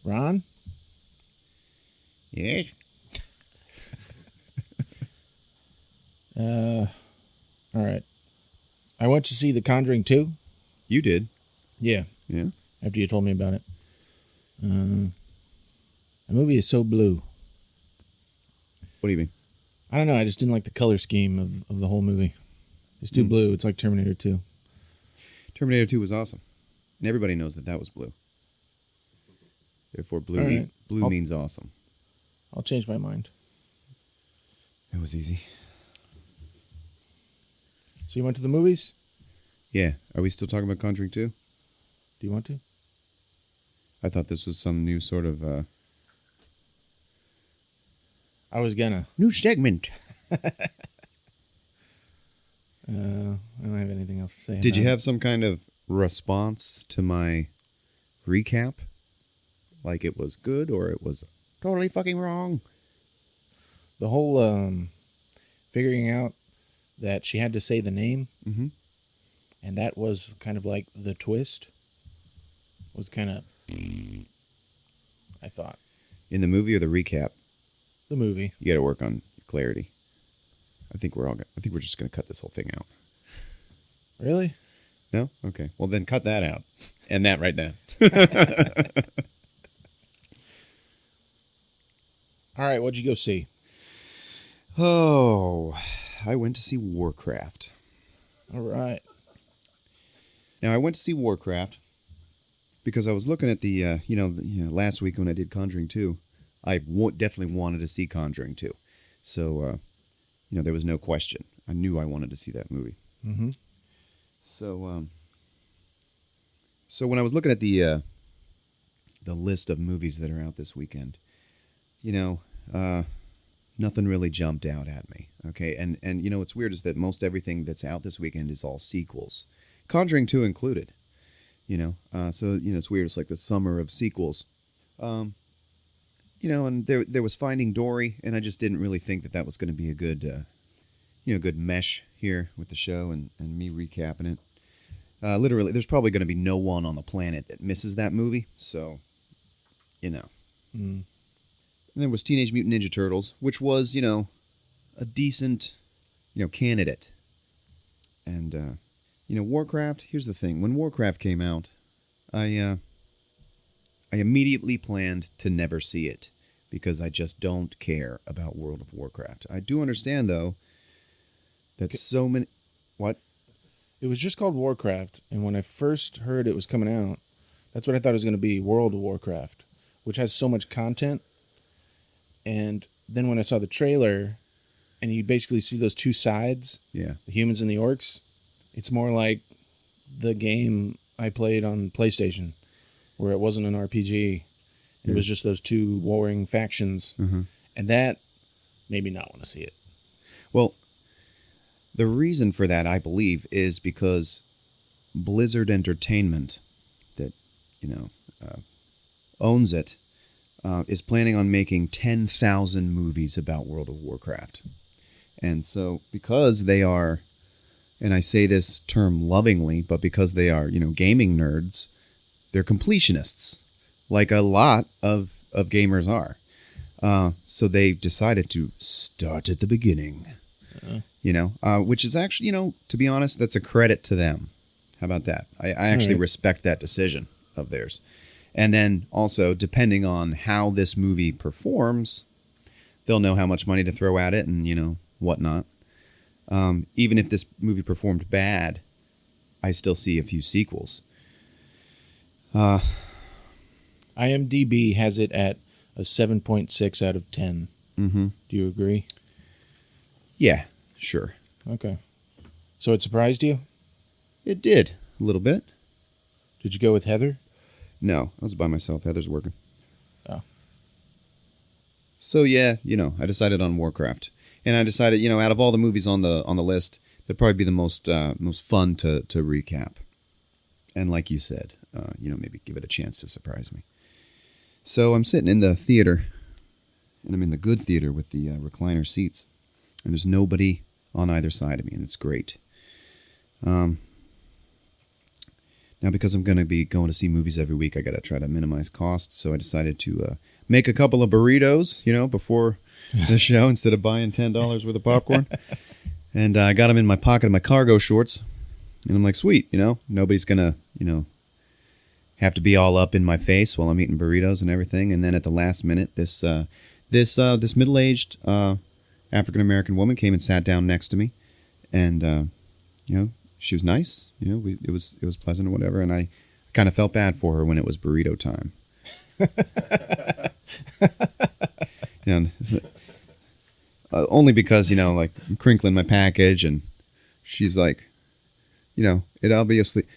Ron? Yes? All right. I went to see The Conjuring 2. You did. Yeah. Yeah? After you told me about it. The movie is so blue. What do you mean? I don't know. I just didn't like the color scheme of the whole movie. It's too blue. It's like Terminator 2. Terminator 2 was awesome. And everybody knows that was blue. Therefore, blue, Right. blue means awesome. I'll change my mind. It was easy. So you went to the movies? Yeah. Are we still talking about Conjuring 2? Do you want to? I thought this was some new sort of... I was gonna. new segment. I don't have anything else to say. Did you about have some kind of response to my recap? Like it was good or it was totally fucking wrong? the whole figuring out that she had to say the name, and that was kind of like the twist. Was kind of, I thought, In the movie or the recap? the movie. You got to work on clarity. I think we're just going to cut this whole thing out. Really? No? Okay. Well, then cut that out. And that right now. All right, what'd you go see? Oh, I went to see Warcraft. All right. Now, I went to see Warcraft because I was looking at the, last week when I did Conjuring 2, I definitely wanted to see Conjuring 2. So, there was no question. I knew I wanted to see that movie. Mm-hmm. So when I was looking at the list of movies that are out this weekend, nothing really jumped out at me. Okay, and what's weird is that most everything that's out this weekend is all sequels, Conjuring 2 included. So it's weird. It's like the summer of sequels. And there was Finding Dory, and I just didn't really think that was going to be a good, good mesh here with the show and me recapping it. Literally, there's probably going to be no one on the planet that misses that movie. So, Mm. And there was Teenage Mutant Ninja Turtles, which was, a decent, candidate. And, Warcraft, here's the thing. When Warcraft came out, I immediately planned to never see it because I just don't care about World of Warcraft. I do understand, though, that so many... What? It was just called Warcraft, and when I first heard it was coming out, that's what I thought it was going to be, World of Warcraft, which has so much content. And then when I saw the trailer, and you basically see those two sides, Yeah. the humans and the orcs, it's more like the game I played on PlayStation, where it wasn't an RPG. It was just those two warring factions. Mm-hmm. And that made me not want to see it. Well, the reason for that, I believe, is because Blizzard Entertainment, that, owns it, is planning on making 10,000 movies about World of Warcraft. And so, because they are, and I say this term lovingly, but because they are, gaming nerds, they're completionists, like a lot of gamers are. So they decided to start at the beginning, which is actually, to be honest, that's a credit to them. How about that? I actually respect that decision of theirs. And then also, depending on how this movie performs, they'll know how much money to throw at it and, whatnot. Even if this movie performed bad, I still see a few sequels. IMDb has it at a 7.6 out of 10. Mm-hmm. Do you agree? Yeah, sure. Okay. So it surprised you? It did, a little bit. Did you go with Heather? No, I was by myself. Heather's working. Oh. So yeah, I decided on Warcraft, and I decided, out of all the movies on the list, that'd probably be the most fun to recap. And like you said, maybe give it a chance to surprise me. So I'm sitting in the theater, and I'm in the good theater with the recliner seats, and there's nobody on either side of me, and it's great. Now, because I'm going to be going to see movies every week, I got to try to minimize costs. So I decided to make a couple of burritos, before the show instead of buying $10 worth of popcorn. And I got them in my pocket of my cargo shorts. And I'm like, sweet, nobody's going to, have to be all up in my face while I'm eating burritos and everything. And then at the last minute, this middle-aged African-American woman came and sat down next to me. And, she was nice. It was pleasant or whatever. And I kind of felt bad for her when it was burrito time. Only because, like, I'm crinkling my package and she's like,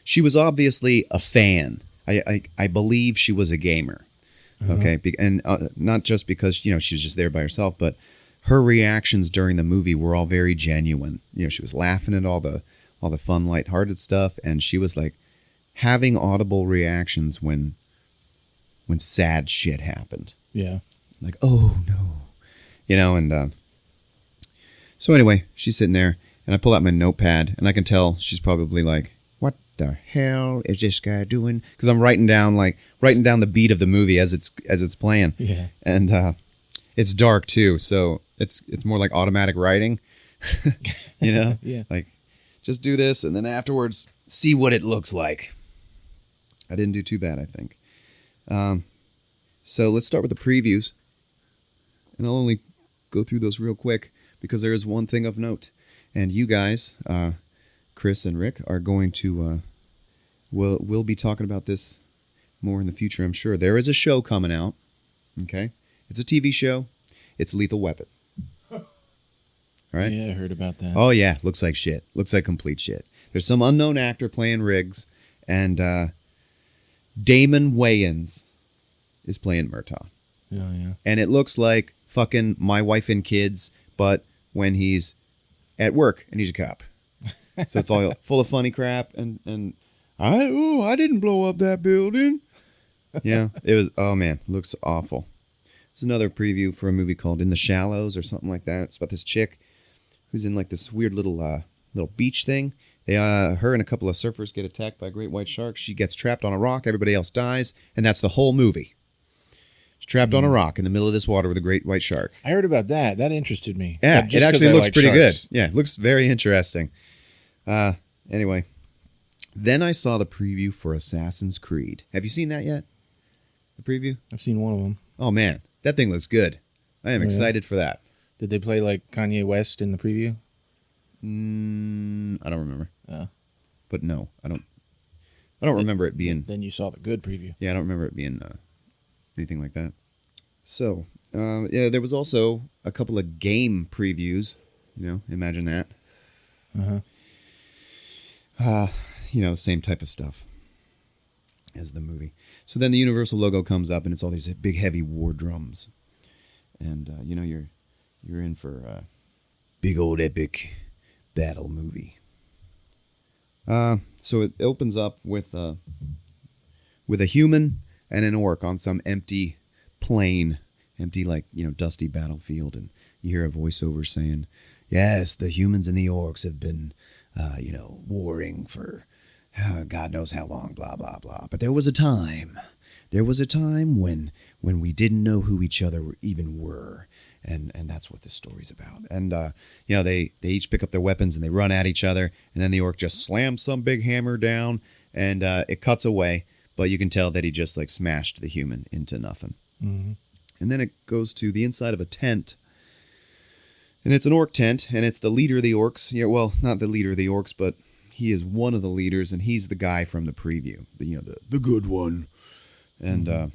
she was obviously a fan. I believe she was a gamer. Okay. And not just because, she was just there by herself, but her reactions during the movie were all very genuine. She was laughing at all the fun, lighthearted stuff. And she was like having audible reactions when sad shit happened. Yeah. Like, oh no, and so anyway, she's sitting there and I pull out my notepad and I can tell she's probably like, what the hell is this guy doing? Because I'm writing down the beat of the movie as it's playing. Yeah. And it's dark too, so it's more like automatic writing. Yeah. Like, just do this and then afterwards see what it looks like. I didn't do too bad, I think. So let's start with the previews. And I'll only go through those real quick because there is one thing of note. And you guys, Chris and Rick, are going to, we'll be talking about this more in the future, I'm sure. There is a show coming out, okay? It's a TV show. It's Lethal Weapon. All right? Yeah, I heard about that. Oh, yeah. Looks like shit. Looks like complete shit. There's some unknown actor playing Riggs, and Damon Wayans is playing Murtaugh. Yeah. And it looks like fucking My Wife and Kids, but when he's at work and he's a cop. So it's all full of funny crap, and I didn't blow up that building. Yeah, it was, oh man, looks awful. There's another preview for a movie called In the Shallows or something like that. It's about this chick who's in like this weird little beach thing. Her and a couple of surfers get attacked by a great white shark. She gets trapped on a rock. Everybody else dies, and that's the whole movie. She's trapped on a rock in the middle of this water with a great white shark. I heard about that. That interested me. Yeah, it actually looks pretty sharks. good. Yeah, it looks very interesting. Anyway, then I saw the preview for Assassin's Creed. Have you seen that yet? The preview? I've seen one of them. Oh, man. That thing looks good. I am excited for that. Did they play like Kanye West in the preview? I don't remember. But no, I don't remember it being... Then you saw the good preview. Yeah, I don't remember it being anything like that. So, yeah, there was also a couple of game previews. Imagine that. Same type of stuff as the movie. So then the Universal logo comes up, and it's all these big, heavy war drums. And, you're in for a big old epic battle movie. So it opens up with a human and an orc on some empty plain, dusty battlefield, and you hear a voiceover saying, "Yes, the humans and the orcs have been, warring for God knows how long, blah blah blah. But there was a time when we didn't know who each other even were." And that's what this story's about. And, they each pick up their weapons and they run at each other. And then the orc just slams some big hammer down and it cuts away. But you can tell that he just like smashed the human into nothing. Mm-hmm. And then it goes to the inside of a tent. And it's an orc tent. And it's the leader of the orcs. Yeah, well, not the leader of the orcs, but he is one of the leaders. And he's the guy from the preview. The good one. And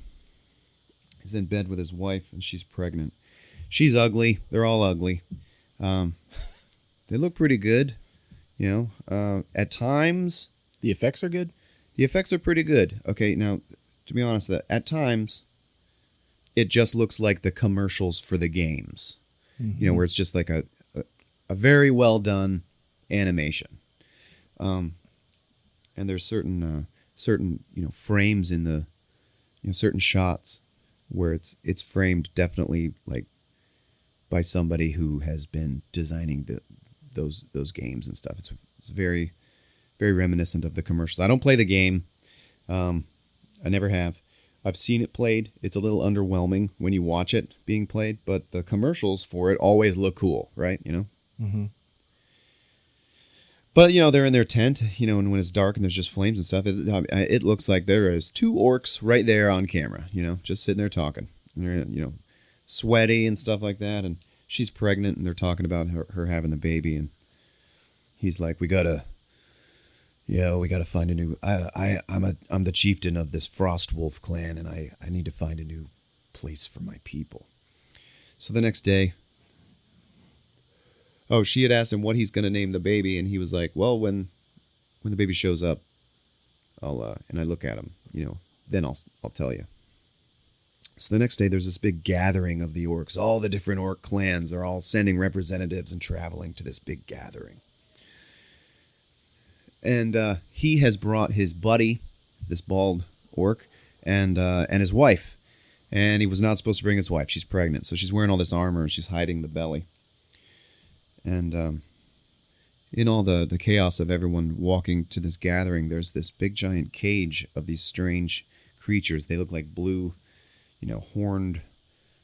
he's in bed with his wife and she's pregnant. She's ugly. They're all ugly. They look pretty good. At times... The effects are good? The effects are pretty good. Okay, now, to be honest, at times, it just looks like the commercials for the games. Mm-hmm. Where it's just like a very well done animation. And there's certain frames in the... certain shots where it's framed definitely like by somebody who has been designing those games and stuff. It's very, very reminiscent of the commercials. I don't play the game, I never have. I've seen it played. It's a little underwhelming when you watch it being played, but the commercials for it always look cool, right? Mm-hmm. But, they're in their tent, and when it's dark and there's just flames and stuff, it looks like there is 2 orcs right there on camera, just sitting there talking. And they're, sweaty and stuff like that, and she's pregnant, and they're talking about her having the baby, and he's like, we gotta find a new. I'm the chieftain of this Frostwolf clan, and I need to find a new place for my people. So the next day, she had asked him what he's gonna name the baby, and he was like, well, when the baby shows up, and I look at him, then I'll tell you. So the next day, there's this big gathering of the orcs. All the different orc clans are all sending representatives and traveling to this big gathering. And he has brought his buddy, this bald orc, and his wife. And he was not supposed to bring his wife. She's pregnant, so she's wearing all this armor and she's hiding the belly. And in all the chaos of everyone walking to this gathering, there's this big giant cage of these strange creatures. They look like blue, horned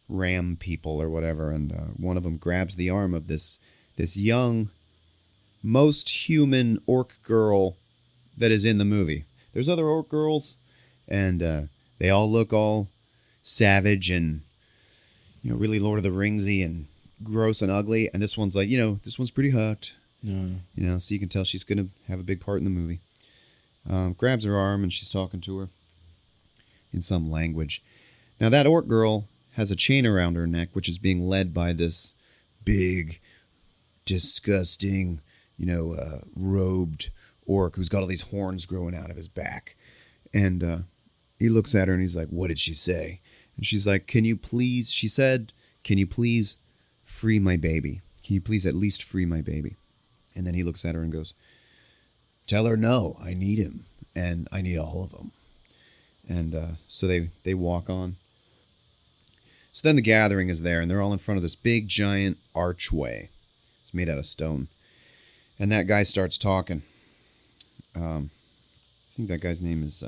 ram people or whatever. And one of them grabs the arm of this young, most human orc girl that is in the movie. There's other orc girls, and they all look all savage and, really Lord of the Ringsy and gross and ugly. And this one's like, this one's pretty hot. No. So you can tell she's going to have a big part in the movie. Grabs her arm, and she's talking to her in some language. Now, that orc girl has a chain around her neck, which is being led by this big, disgusting, robed orc who's got all these horns growing out of his back. And he looks at her and he's like, what did she say? And she's like, can you please free my baby? Can you please at least free my baby? And then he looks at her and goes, tell her no, I need him. And I need all of them. And so they walk on. So then the gathering is there, and they're all in front of this big, giant archway. It's made out of stone. And that guy starts talking. I think that guy's name is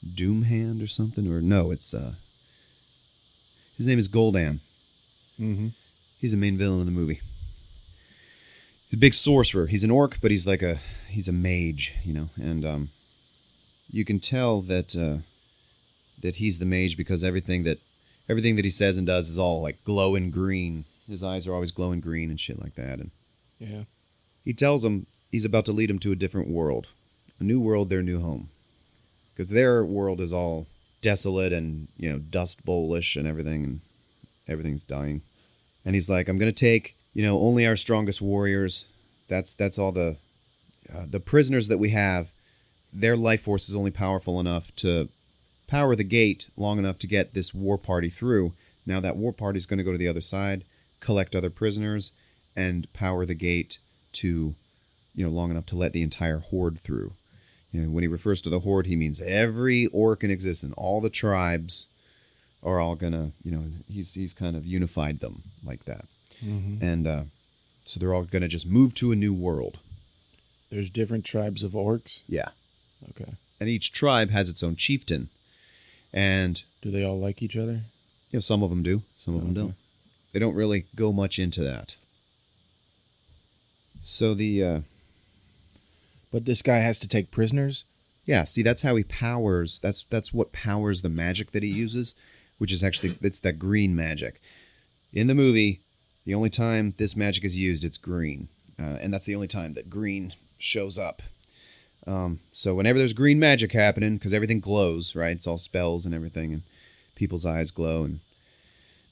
Doomhand or something. Or no, it's... his name is Gul'dan. Mm-hmm. He's the main villain of the movie. He's a big sorcerer. He's an orc, but he's a mage, And you can tell that he's the mage because everything that he says and does is all like glowing green. His eyes are always glowing green and shit like that. And yeah, he tells him he's about to lead him to a different world, a new world, their new home, because their world is all desolate and dust bowl-ish and everything, and everything's dying. And he's like, I'm gonna take only our strongest warriors. That's all the prisoners that we have. Their life force is only powerful enough to power the gate long enough to get this war party through. Now that war party is going to go to the other side, collect other prisoners, and power the gate to, long enough to let the entire horde through. When he refers to the horde, he means every orc in existence. All the tribes are all gonna, he's kind of unified them like that. Mm-hmm. And so they're all gonna just move to a new world. There's different tribes of orcs? Yeah. Okay. And each tribe has its own chieftain. And do they all like each other? Some of them do. Some of them don't. They don't really go much into that. So but this guy has to take prisoners? Yeah, see, that's how he powers. That's what powers the magic that he uses, which is actually, it's that green magic. In the movie, the only time this magic is used, it's green. And that's the only time that green shows up. So whenever there's green magic happening, because everything glows, right? It's all spells and everything, and people's eyes glow, and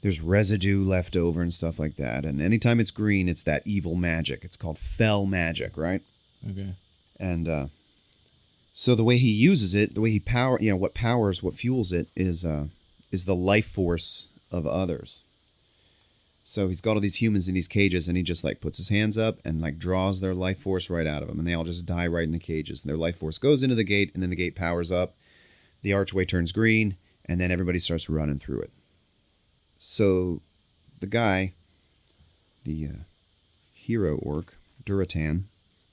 there's residue left over and stuff like that. And anytime it's green, it's that evil magic. It's called fell magic, right? Okay. And so the way he uses it, the way he what fuels it is the life force of others. So he's got all these humans in these cages, and he just puts his hands up and draws their life force right out of them, and they all just die right in the cages. And their life force goes into the gate, and then the gate powers up. The archway turns green, and then everybody starts running through it. So the guy, the hero orc, Duratan,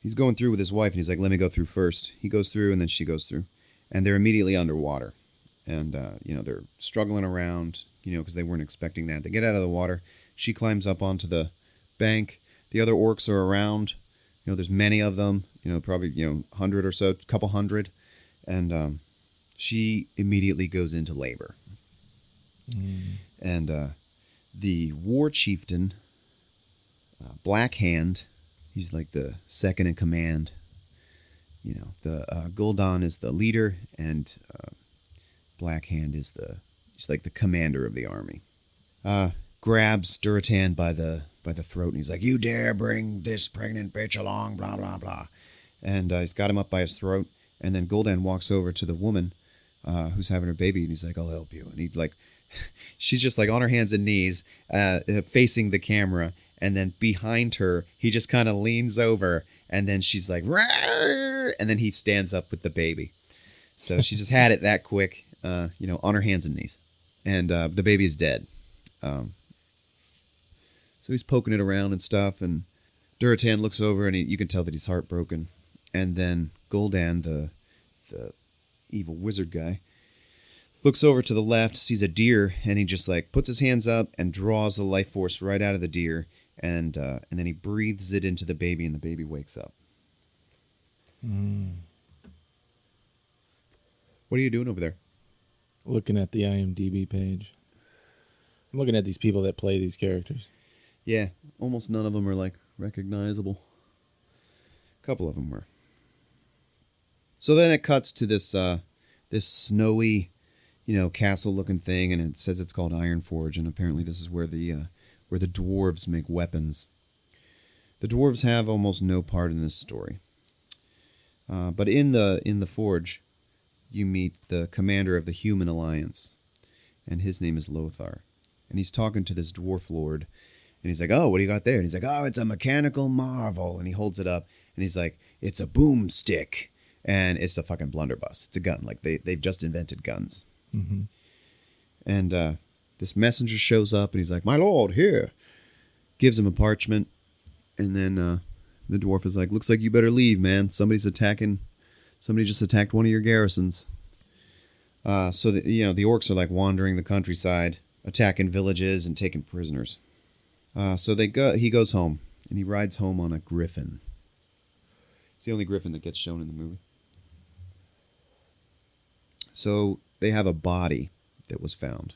he's going through with his wife, and he's like, let me go through first. He goes through, and then she goes through. and they're immediately underwater. And, they're struggling around, because they weren't expecting that. They get out of the water. She climbs up onto the bank. The other orcs are around. There's many of them, probably, 100 or so, couple hundred. And she immediately goes into labor. And the war chieftain, Black Hand, he's like the second in command. The Gul'dan is the leader, and Black Hand is he's like the commander of the army. Grabs Duratan by the throat, and he's like, "You dare bring this pregnant bitch along, blah, blah, blah." And he's got him up by his throat, and then Gul'dan walks over to the woman who's having her baby, and he's like, "I'll help you." And he's like, she's just like on her hands and knees, facing the camera, and then behind her, he just kind of leans over, and then she's like, "Rawr!" And then he stands up with the baby. So she just had it that quick, on her hands and knees. And the baby is dead. So he's poking it around and stuff, and Duratan looks over, and you can tell that he's heartbroken. And then Gul'dan, the evil wizard guy, looks over to the left, sees a deer, and he just like puts his hands up and draws the life force right out of the deer, and then he breathes it into the baby, and the baby wakes up. What are you doing over there? Looking at the IMDb page. I'm looking at these people that play these characters. Yeah, almost none of them are like recognizable. A couple of them were. So then it cuts to this snowy, castle-looking thing, and it says it's called Ironforge, and apparently this is where the dwarves make weapons. The dwarves have almost no part in this story, but in the forge, you meet the commander of the Human Alliance, and his name is Lothar, and he's talking to this dwarf lord, and he's like, "Oh, what do you got there?" And he's like, "Oh, it's a mechanical marvel," and he holds it up, and he's like, "It's a boomstick." And it's a fucking blunderbuss. It's a gun. Like, they've just invented guns. Mm-hmm. And this messenger shows up, and he's like, "My lord, here." Gives him a parchment. And then the dwarf is like, "Looks like you better leave, man. Somebody just attacked one of your garrisons." So the orcs are like wandering the countryside, attacking villages and taking prisoners. So he goes home, and he rides home on a griffin. It's the only griffin that gets shown in the movie. So they have a body that was found,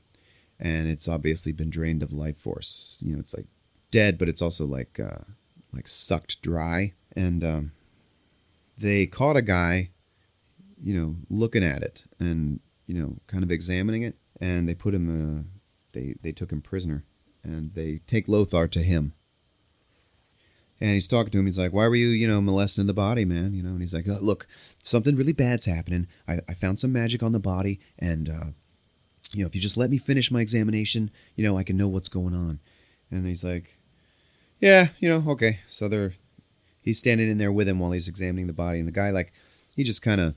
and it's obviously been drained of life force. It's like dead, but it's also like sucked dry. And they caught a guy, looking at it and kind of examining it, and they put him. They took him prisoner, and they take Lothar to him. And he's talking to him. He's like, "Why were you, molesting the body, man?" And he's like, "Look, something really bad's happening. I found some magic on the body, and, if you just let me finish my examination, I can know what's going on." And he's like, "Yeah, okay." So he's standing in there with him while he's examining the body. And the guy, he just kind of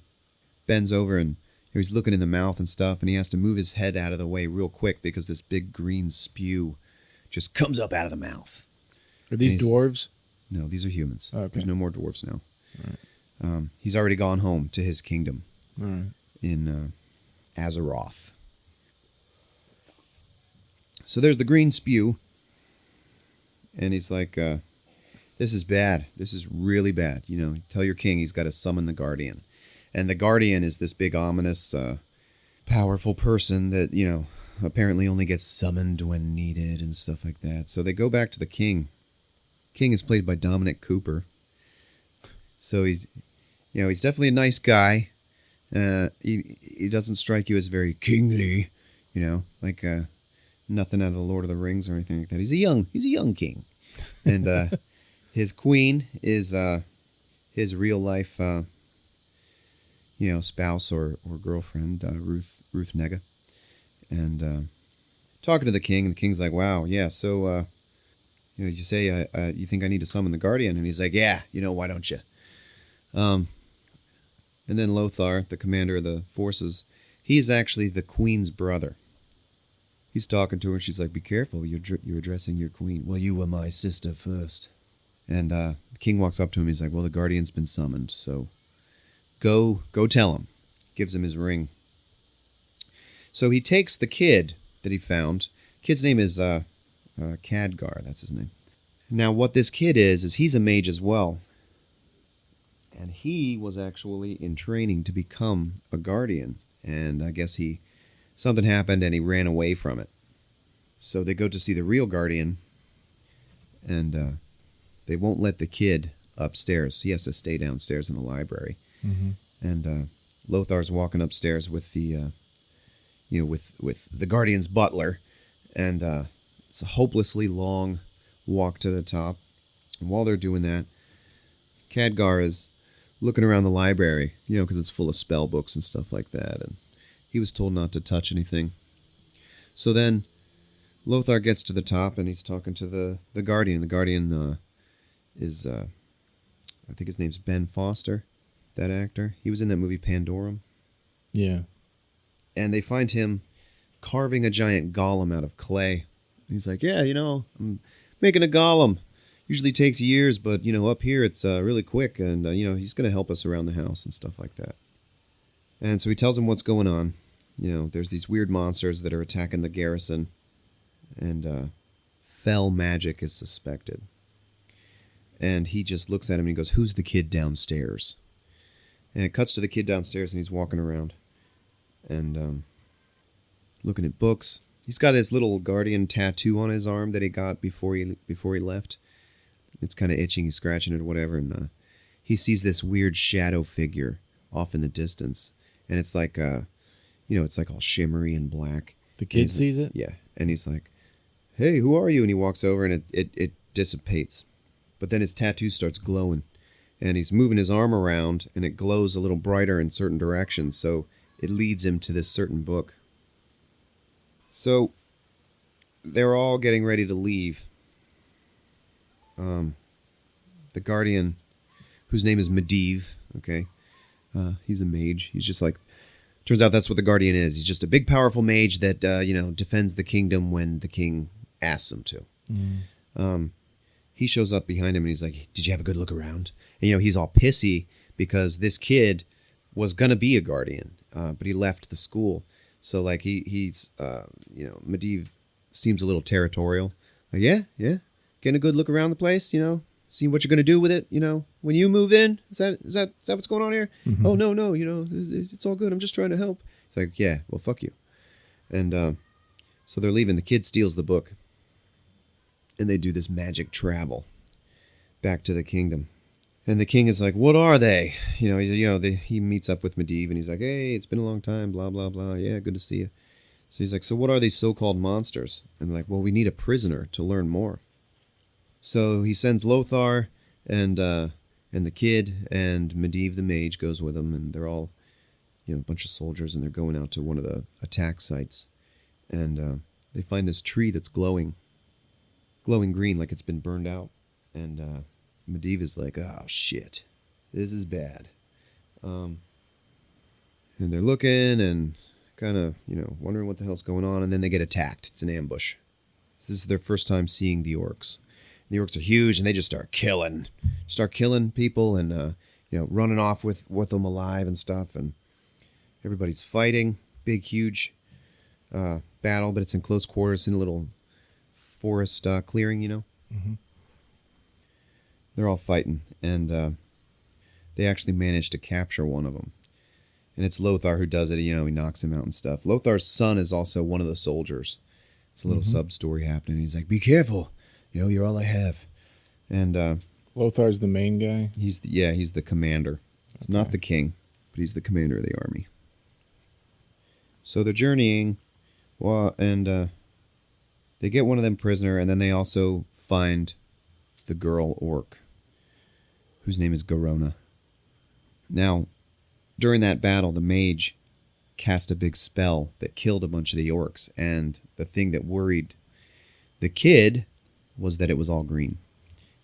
bends over, and he's looking in the mouth and stuff, and he has to move his head out of the way real quick because this big green spew just comes up out of the mouth. Are these dwarves? No, these are humans. Okay. There's no more dwarves now. All right. He's already gone home to his kingdom. All right. In Azeroth. So there's the green spew. And he's like, "This is bad. This is really bad. Tell your king he's got to summon the Guardian." And the Guardian is this big, ominous, powerful person that, apparently only gets summoned when needed and stuff like that. So they go back to the king. King is played by Dominic Cooper. So he's definitely a nice guy. He doesn't strike you as very kingly, like nothing out of the Lord of the Rings or anything like that. He's a young king, and his queen is his real life, spouse or girlfriend, Ruth Nega, and talking to the king. And the king's like, "Wow, yeah, so." You say, you think I need to summon the Guardian? And he's like, "Yeah, why don't you?" And then Lothar, the commander of the forces, he's actually the queen's brother. He's talking to her, and she's like, "Be careful, you're addressing your queen." "Well, you were my sister first." And the king walks up to him, he's like, "Well, the Guardian's been summoned, so go tell him. gives him his ring. So he takes the kid that he found. Kid's name is Khadgar, that's his name. Now what this kid is he's a mage as well. And he was actually in training to become a guardian. And I guess something happened and he ran away from it. So they go to see the real guardian, and they won't let the kid upstairs. He has to stay downstairs in the library. Mm-hmm. And Lothar's walking upstairs with the, with the guardian's butler, and it's a hopelessly long walk to the top. And while they're doing that, Khadgar is looking around the library, because it's full of spell books and stuff like that. And he was told not to touch anything. So then Lothar gets to the top and he's talking to the guardian. The guardian is, I think his name's Ben Foster, that actor. He was in that movie Pandorum. Yeah. And they find him carving a giant golem out of clay. He's like, yeah, I'm making a golem. Usually takes years, but, up here it's really quick. And, he's going to help us around the house and stuff like that. And so he tells him what's going on. There's these weird monsters that are attacking the garrison. And fell magic is suspected. And he just looks at him and he goes, who's the kid downstairs? And it cuts to the kid downstairs and he's walking around. And looking at books. He's got his little guardian tattoo on his arm that he got before he left. It's kind of itching. He's scratching it or whatever. And he sees this weird shadow figure off in the distance. And it's like, it's like all shimmery and black. The kid sees it? Yeah. And he's like, hey, who are you? And he walks over and it dissipates. But then his tattoo starts glowing. And he's moving his arm around and it glows a little brighter in certain directions. So it leads him to this certain book. So they're all getting ready to leave. The guardian, whose name is Medivh, okay? He's a mage. He's just like, turns out that's what the guardian is. He's just a big, powerful mage that, defends the kingdom when the king asks him to. Mm. He shows up behind him and he's like, did you have a good look around? And, he's all pissy because this kid was going to be a guardian, but he left the school. So, like, he's Medivh seems a little territorial. Like, yeah, getting a good look around the place, seeing what you're going to do with it, when you move in. Is that what's going on here? Mm-hmm. Oh, no, it's all good. I'm just trying to help. It's like, yeah, well, fuck you. And so they're leaving. The kid steals the book. And they do this magic travel back to the kingdom. And the king is like, what are they? He meets up with Medivh and he's like, hey, it's been a long time, blah, blah, blah. Yeah, good to see you. So he's like, so what are these so-called monsters? And they're like, well, we need a prisoner to learn more. So he sends Lothar and the kid, and Medivh the mage goes with him, and they're all, a bunch of soldiers, and they're going out to one of the attack sites. And they find this tree that's glowing green like it's been burned out. And Medivh is like, oh, shit, this is bad. And they're looking and kind of, wondering what the hell's going on, and then they get attacked. It's an ambush. So this is their first time seeing the orcs. The orcs are huge, and they just start killing people, and running off with them alive and stuff. And everybody's fighting, big, huge battle, but it's in close quarters in a little forest clearing, Mm-hmm. They're all fighting, and they actually manage to capture one of them. And it's Lothar who does it. He knocks him out and stuff. Lothar's son is also one of the soldiers. It's a little sub-story happening. He's like, be careful. You're all I have. And Lothar's the main guy? He's the commander. He's not the king, but he's the commander of the army. So they're journeying, and they get one of them prisoner, and then they also find the girl orc, whose name is Garona. Now, during that battle, the mage cast a big spell that killed a bunch of the orcs, and the thing that worried the kid was that it was all green.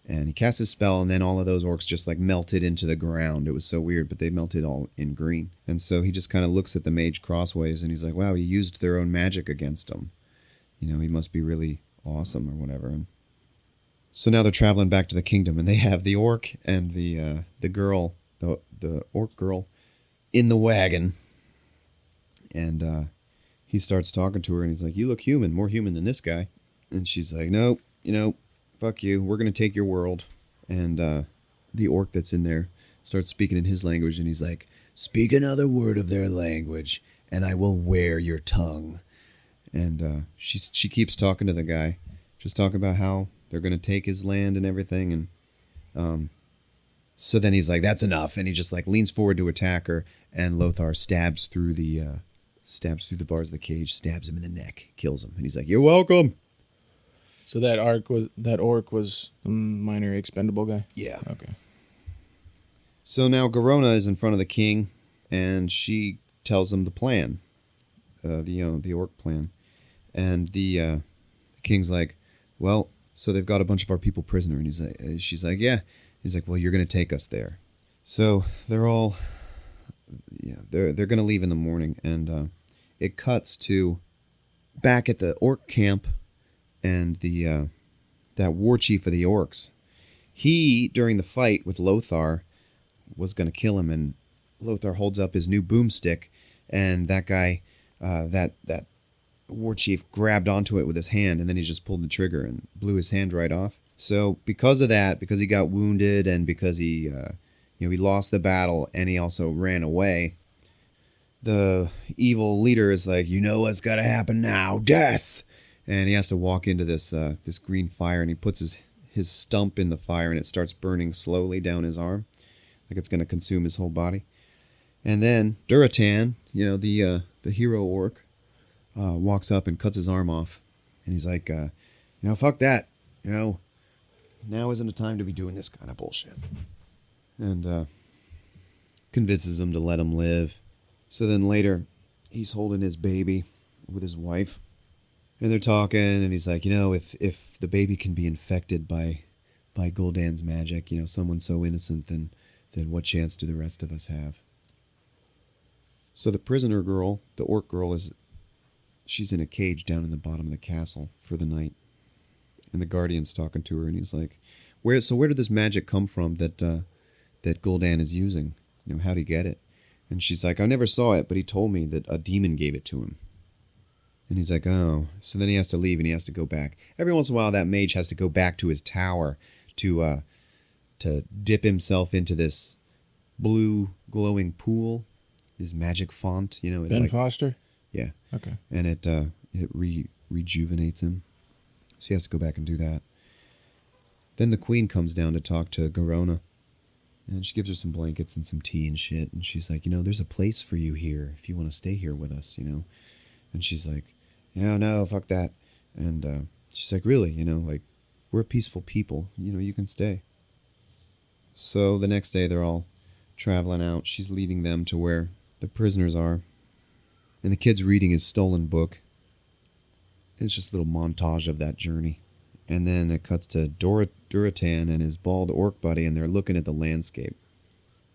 And he cast his spell, and then all of those orcs just like melted into the ground. It was so weird, but they melted all in green. And so he just kind of looks at the mage crossways, and he's like, wow, he used their own magic against him. He must be really awesome or whatever. And so now they're traveling back to the kingdom, and they have the orc and the girl, the orc girl, in the wagon. And he starts talking to her, and he's like, "You look human, more human than this guy." And she's like, "No, fuck you. We're going to take your world." And the orc that's in there starts speaking in his language, and he's like, "Speak another word of their language, and I will wear your tongue." And she keeps talking to the guy, just talking about how they're going to take his land and everything. And so then he's like, "That's enough," and he just like leans forward to attack her, and Lothar stabs through the bars of the cage, stabs him in the neck, kills him, and he's like, "You're welcome." So that orc was the minor expendable guy? Yeah. Okay. So now Garona is in front of the king, and she tells him the plan, the orc plan. And the king's like, "Well, so they've got a bunch of our people prisoner." And she's like, "Yeah." He's like, "Well, you're going to take us there." So they're going to leave in the morning, and it cuts to back at the orc camp, and that war chief of the orcs. He, during the fight with Lothar, was going to kill him, and Lothar holds up his new boomstick, and that guy, that war chief, grabbed onto it with his hand, and then he just pulled the trigger and blew his hand right off. So because of that, because he got wounded, and because he lost the battle, and he also ran away, the evil leader is like, "You know what's got to happen now, death." And he has to walk into this green fire, and he puts his stump in the fire, and it starts burning slowly down his arm, like it's going to consume his whole body. And then Duratan, the hero orc, walks up and cuts his arm off, and he's like, "Fuck that, now isn't a time to be doing this kind of bullshit." And convinces him to let him live. So then later, he's holding his baby with his wife, and they're talking, and he's like, if the baby can be infected by Gul'dan's magic, someone so innocent, then what chance do the rest of us have? So the prisoner girl, the orc girl, she's in a cage down in the bottom of the castle for the night, and the guardian's talking to her, and he's like, where did this magic come from that Gul'dan is using? How'd he get it? And she's like, "I never saw it, but he told me that a demon gave it to him." And he's like, "Oh." So then he has to leave, and he has to go back. Every once in a while, that mage has to go back to his tower to dip himself into this blue glowing pool, his magic font. Ben Foster? Yeah. Okay. And it rejuvenates him. So he has to go back and do that. Then the queen comes down to talk to Garona. And she gives her some blankets and some tea and shit. And she's like, "There's a place for you here if you want to stay here with us, And she's like, "Yeah, no, fuck that." And she's like, "Really? We're a peaceful people. You can stay." So the next day they're all traveling out. She's leading them to where the prisoners are. And the kid's reading his stolen book. And it's just a little montage of that journey. And then it cuts to Duratan and his bald orc buddy, and they're looking at the landscape.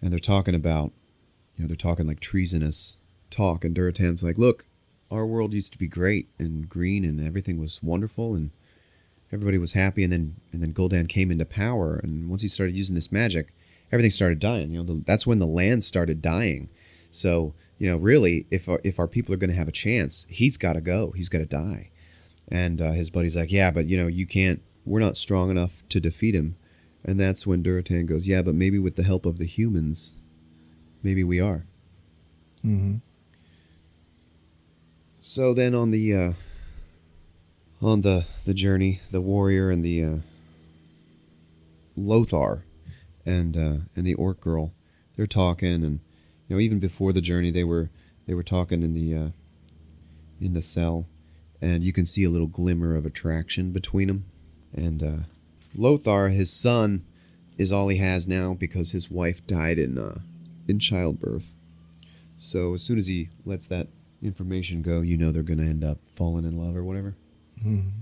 And they're talking about, they're talking like treasonous talk. And Duratan's like, "Look, our world used to be great and green, and everything was wonderful, and everybody was happy. And then Gul'dan came into power, and once he started using this magic, everything started dying. That's when the land started dying. So, really, if our people are going to have a chance, he's got to go. He's got to die." And his buddy's like, "Yeah, but, you can't, we're not strong enough to defeat him." And that's when Duratan goes, "Yeah, but maybe with the help of the humans, maybe we are." Mm-hmm. So then on the journey, the warrior and the Lothar and the orc girl, they're talking, and even before the journey, they were talking in the cell. And you can see a little glimmer of attraction between them. And Lothar, his son, is all he has now because his wife died in childbirth. So as soon as he lets that information go, they're going to end up falling in love or whatever. Mm-hmm.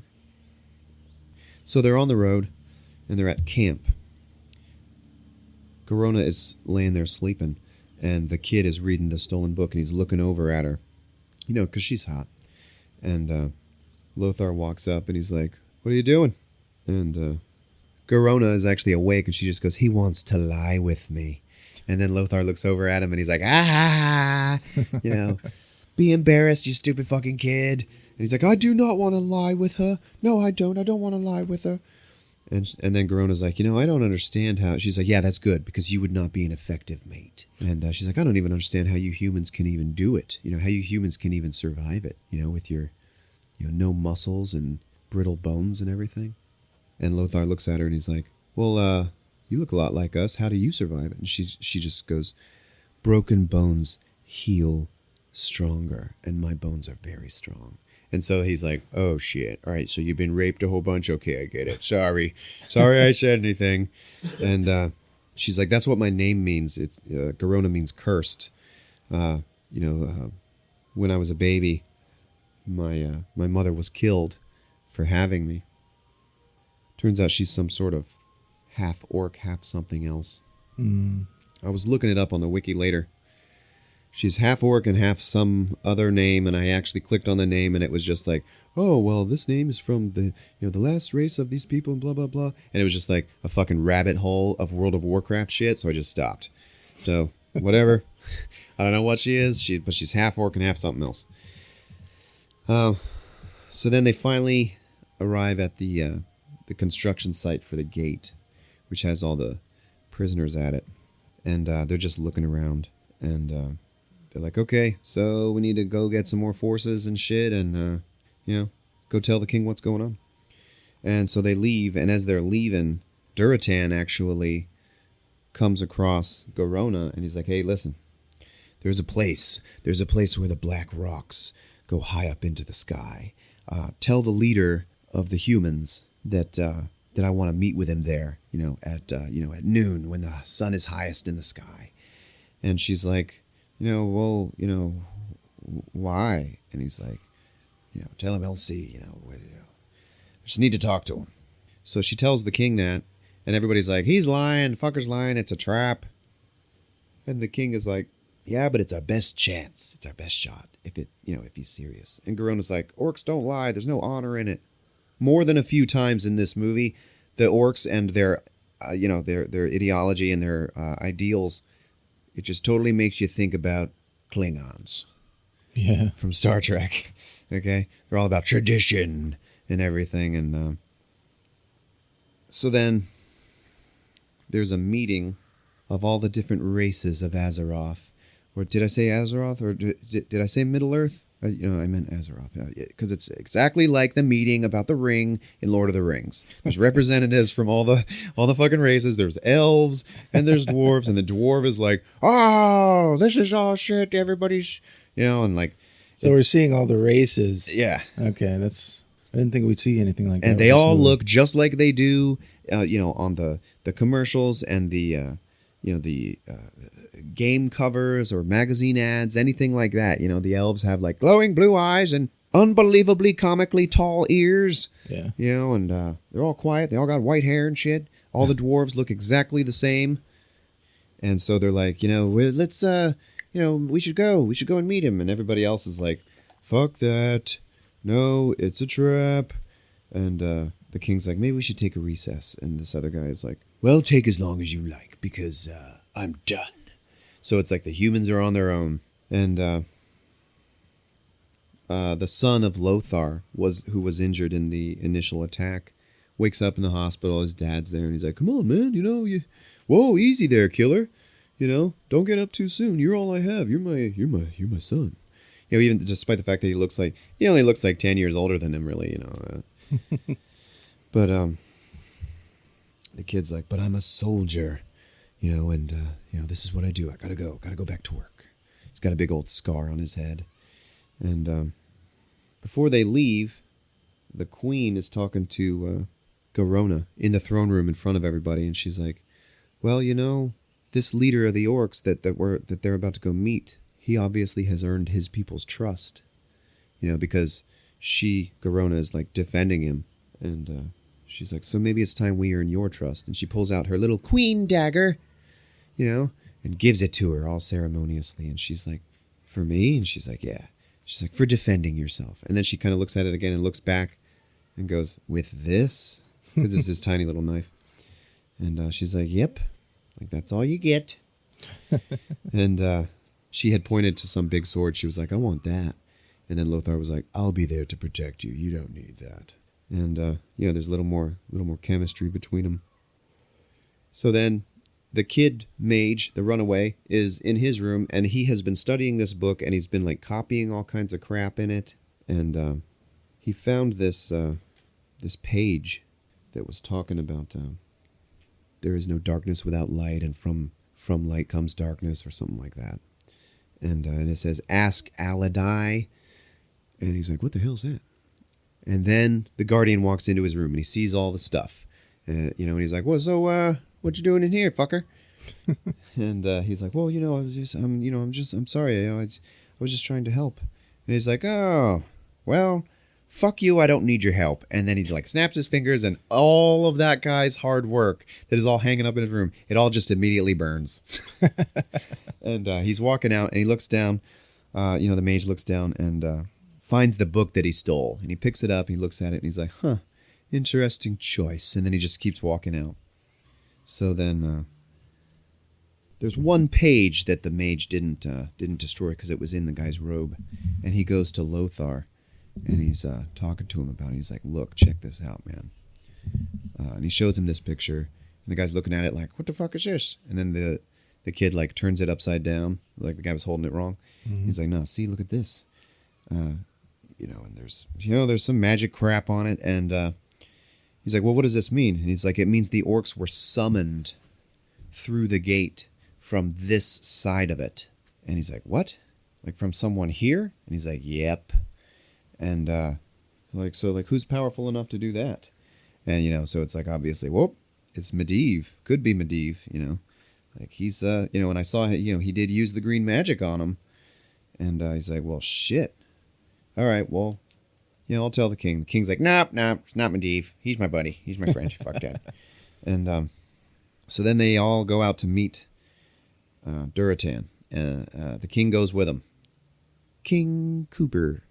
So they're on the road, and they're at camp. Garona is laying there sleeping, and the kid is reading the stolen book, and he's looking over at her, because she's hot. And Lothar walks up, and he's like, "What are you doing?" And Garona is actually awake, and she just goes, "He wants to lie with me." And then Lothar looks over at him, and he's like, "Ah!" Be embarrassed, you stupid fucking kid. And he's like, I do not want to lie with her. No, I don't. I don't want to lie with her. And then Garona's like, I don't understand how... She's like, yeah, that's good, because you would not be an effective mate. And she's like, I don't even understand how you humans can even do it. How you humans can even survive it, with your, no muscles and brittle bones and everything. And Lothar looks at her and he's like, well, you look a lot like us. How do you survive it? And she just goes, broken bones heal stronger, and my bones are very strong. And so he's like, oh, shit. All right, so you've been raped a whole bunch? Okay, I get it. Sorry I said anything. And she's like, that's what my name means. It's Garona means cursed. When I was a baby, my mother was killed for having me. Turns out she's some sort of half orc, half something else. I was looking it up on the wiki later. She's half orc and half some other name, and I actually clicked on the name, and it was just like, oh, well, this name is from the the last race of these people, and blah, blah, blah. And it was just like a fucking rabbit hole of World of Warcraft shit, so I just stopped. So, whatever. I don't know what she is, but she's half orc and half something else. So then they finally arrive at the construction site for the gate, which has all the prisoners at it. And they're just looking around, and... they're like, okay, so we need to go get some more forces and shit and, go tell the king what's going on. And so they leave, and as they're leaving, Duratan actually comes across Garona, and he's like, hey, listen, there's a place where the black rocks go high up into the sky. Tell the leader of the humans that I want to meet with him there, at noon when the sun is highest in the sky. And she's like... why? And he's like, tell him he'll see, I just need to talk to him. So she tells the king that, and everybody's like, he's lying, fucker's lying, it's a trap. And the king is like, yeah, but it's our best chance. It's our best shot, if he's serious. And Garona's like, orcs don't lie, there's no honor in it. More than a few times in this movie, the orcs and their ideology and their ideals, it just totally makes you think about Klingons. Yeah. From Star Trek. Okay? They're all about tradition and everything. And so then there's a meeting of all the different races of Azeroth. Or did I say Azeroth? Or did I say Middle-earth? I meant Azeroth. Because it's exactly like the meeting about the ring in Lord of the Rings. There's representatives from all the fucking races. There's elves and there's dwarves, and the dwarf is like, oh, this is all shit. Everybody's, and like. So we're seeing all the races. Yeah. Okay, I didn't think we'd see anything like that. And they all look just like they do, on the commercials and the game covers or magazine ads, anything like that. The elves have like glowing blue eyes and unbelievably comically tall ears. Yeah. And they're all quiet. They all got white hair and shit. All the dwarves look exactly the same. And so they're like, let's, we should go and meet him. And everybody else is like, fuck that. No, it's a trap. And the king's like, maybe we should take a recess. And this other guy is like, well, take as long as you like, because I'm done. So it's like the humans are on their own. And the son of Lothar, who was injured in the initial attack, wakes up in the hospital. His dad's there, and he's like, come on, man, whoa, easy there, killer. Don't get up too soon. You're all I have. You're my son. Even despite the fact that he only looks like 10 years older than him, really, But the kid's like, but I'm a soldier, and this is what I do. I gotta go back to work. He's got a big old scar on his head. And before they leave, the queen is talking to Garona in the throne room in front of everybody, and she's like, well, this leader of the orcs that they're about to go meet, he obviously has earned his people's trust, because Garona is like defending him, and she's like, so maybe it's time we earn your trust. And she pulls out her little queen dagger, and gives it to her all ceremoniously. And she's like, for me? And she's like, yeah. She's like, for defending yourself. And then she kind of looks at it again and looks back and goes, with this? Because it's this tiny little knife. And she's like, yep. Like, that's all you get. And she had pointed to some big sword. She was like, I want that. And then Lothar was like, I'll be there to protect you. You don't need that. And, there's a little more chemistry between them. So then the kid mage, the runaway, is in his room, and he has been studying this book, and he's been, like, copying all kinds of crap in it. And he found this page that was talking about there is no darkness without light, and from light comes darkness, or something like that. And it says, ask Aladai. And he's like, what the hell's that? And then the Guardian walks into his room, and he sees all the stuff. And he's like, well, so what you doing in here, fucker? And he's like, well, I'm sorry. I was just trying to help. And he's like, oh, well, fuck you. I don't need your help. And then he like snaps his fingers, and all of that guy's hard work that is all hanging up in his room, it all just immediately burns. And he's walking out, and he looks down. The mage looks down and finds the book that he stole. And he picks it up, and he looks at it, and he's like, huh, interesting choice. And then he just keeps walking out. So then there's one page that the mage didn't destroy because it was in the guy's robe. And he goes to Lothar, and he's talking to him about it. He's like, look, check this out, man. And he shows him this picture, and the guy's looking at it like, what the fuck is this? And then the kid like turns it upside down, like the guy was holding it wrong. Mm-hmm. He's like, no, see, look at this. And there's some magic crap on it. And he's like, well, what does this mean? And he's like, it means the orcs were summoned through the gate from this side of it. And he's like, what? Like from someone here? And he's like, yep. And who's powerful enough to do that? And so it's like, obviously, whoop, it's Medivh. Could be Medivh. Like he's when I saw he did use the green magic on him. And he's like, well, shit. All right, well, I'll tell the king. The king's like, nope, it's not Medivh. He's my buddy. He's my friend. Fuck that. And so then they all go out to meet Duratan. The king goes with them. King Cooper.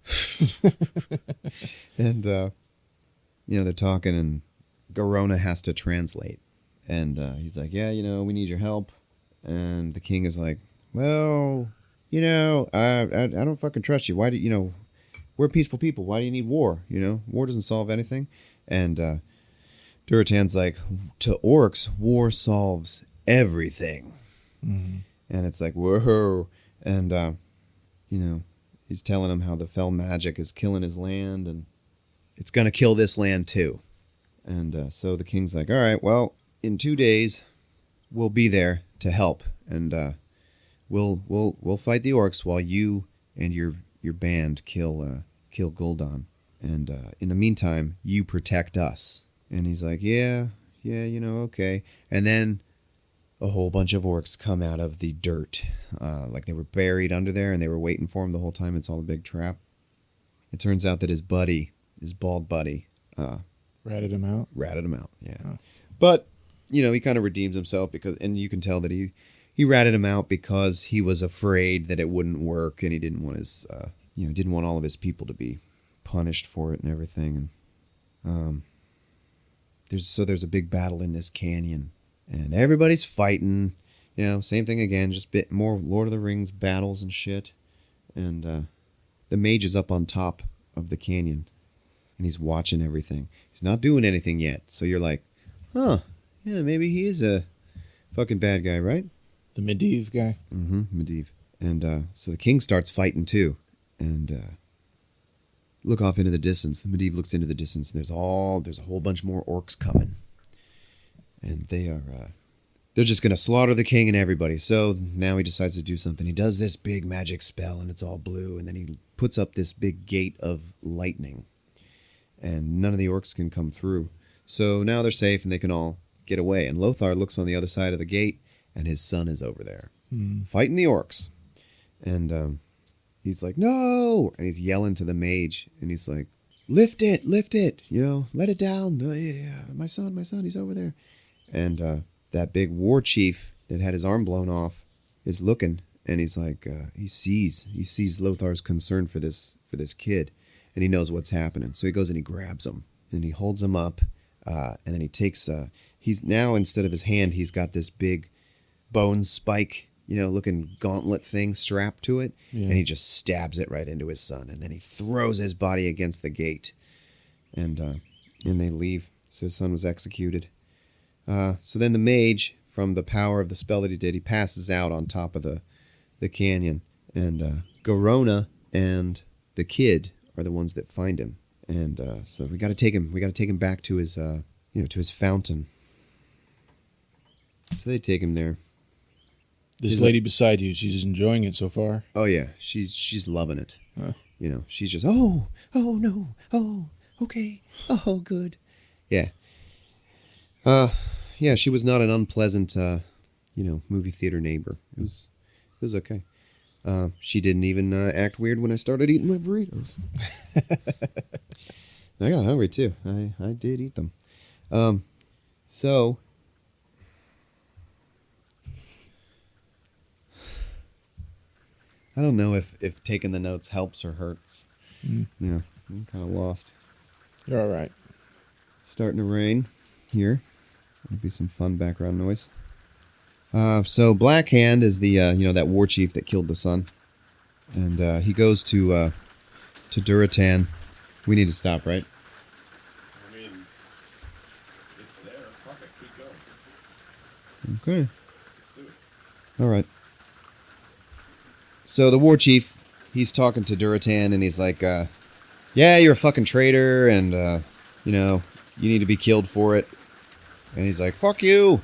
And, they're talking, and Garona has to translate. And he's like, yeah, we need your help. And the king is like, well, I don't fucking trust you. Why do, we're peaceful people. Why do you need war? War doesn't solve anything. And Duratan's like, to orcs, war solves everything. Mm-hmm. And it's like, whoa. And, he's telling him how the fell magic is killing his land, and it's going to kill this land too. And so the king's like, all right, well, in 2 days, we'll be there to help. And we'll fight the orcs while you and your band kill Gul'dan. And in the meantime, you protect us. And he's like, yeah, okay. And then a whole bunch of orcs come out of the dirt. Like they were buried under there, and they were waiting for him the whole time. It's all a big trap. It turns out that his bald buddy... ratted him out? Ratted him out, yeah. Oh. But, he kind of redeems himself, and you can tell that he ratted him out because he was afraid that it wouldn't work, and he didn't want his... didn't want all of his people to be punished for it and everything. And there's a big battle in this canyon, and everybody's fighting. Same thing again, just a bit more Lord of the Rings battles and shit. And the mage is up on top of the canyon, and he's watching everything. He's not doing anything yet, so you're like, huh, yeah, maybe he is a fucking bad guy, right? The Medivh guy? Mm-hmm, Medivh. And so the king starts fighting too. And look off into the distance. The Medivh looks into the distance, and there's a whole bunch more orcs coming. And they're just going to slaughter the king and everybody. So now he decides to do something. He does this big magic spell, and it's all blue. And then he puts up this big gate of lightning. And none of the orcs can come through. So now they're safe, and they can all get away. And Lothar looks on the other side of the gate, and his son is over there, fighting the orcs. And he's like, no! And he's yelling to the mage, and he's like, lift it, let it down. Yeah, my son, he's over there. And that big war chief that had his arm blown off is looking, and he's like, he sees Lothar's concern for this kid, and he knows what's happening. So he goes and he grabs him, and he holds him up, and then he takes, he's now, instead of his hand, he's got this big bone spike looking gauntlet thing strapped to it, Yeah. and he just stabs it right into his son, and then he throws his body against the gate, and they leave. So his son was executed. So then the mage, from the power of the spell that he did, he passes out on top of the canyon, and Garona and the kid are the ones that find him, and so we got to take him. We got to take him back to his to his fountain. So they take him there. This lady beside you, she's enjoying it so far. Oh yeah, she's loving it. Huh. She's just oh no, oh okay, oh good, yeah. Yeah, she was not an unpleasant movie theater neighbor. It was okay. She didn't even act weird when I started eating my burritos. I got hungry too. I did eat them. So I don't know if taking the notes helps or hurts. Yeah, I'm kind of lost. You're all right. Starting to rain here. That'll be some fun background noise. So Black Hand is the that war chief that killed the son, and he goes to Duratan. We need to stop, right? I mean, it's there. Fuck it, keep going. Okay. Let's do it. All right. So the war chief, he's talking to Duratan, and he's like, "Yeah, you're a fucking traitor, and you need to be killed for it." And he's like, "Fuck you."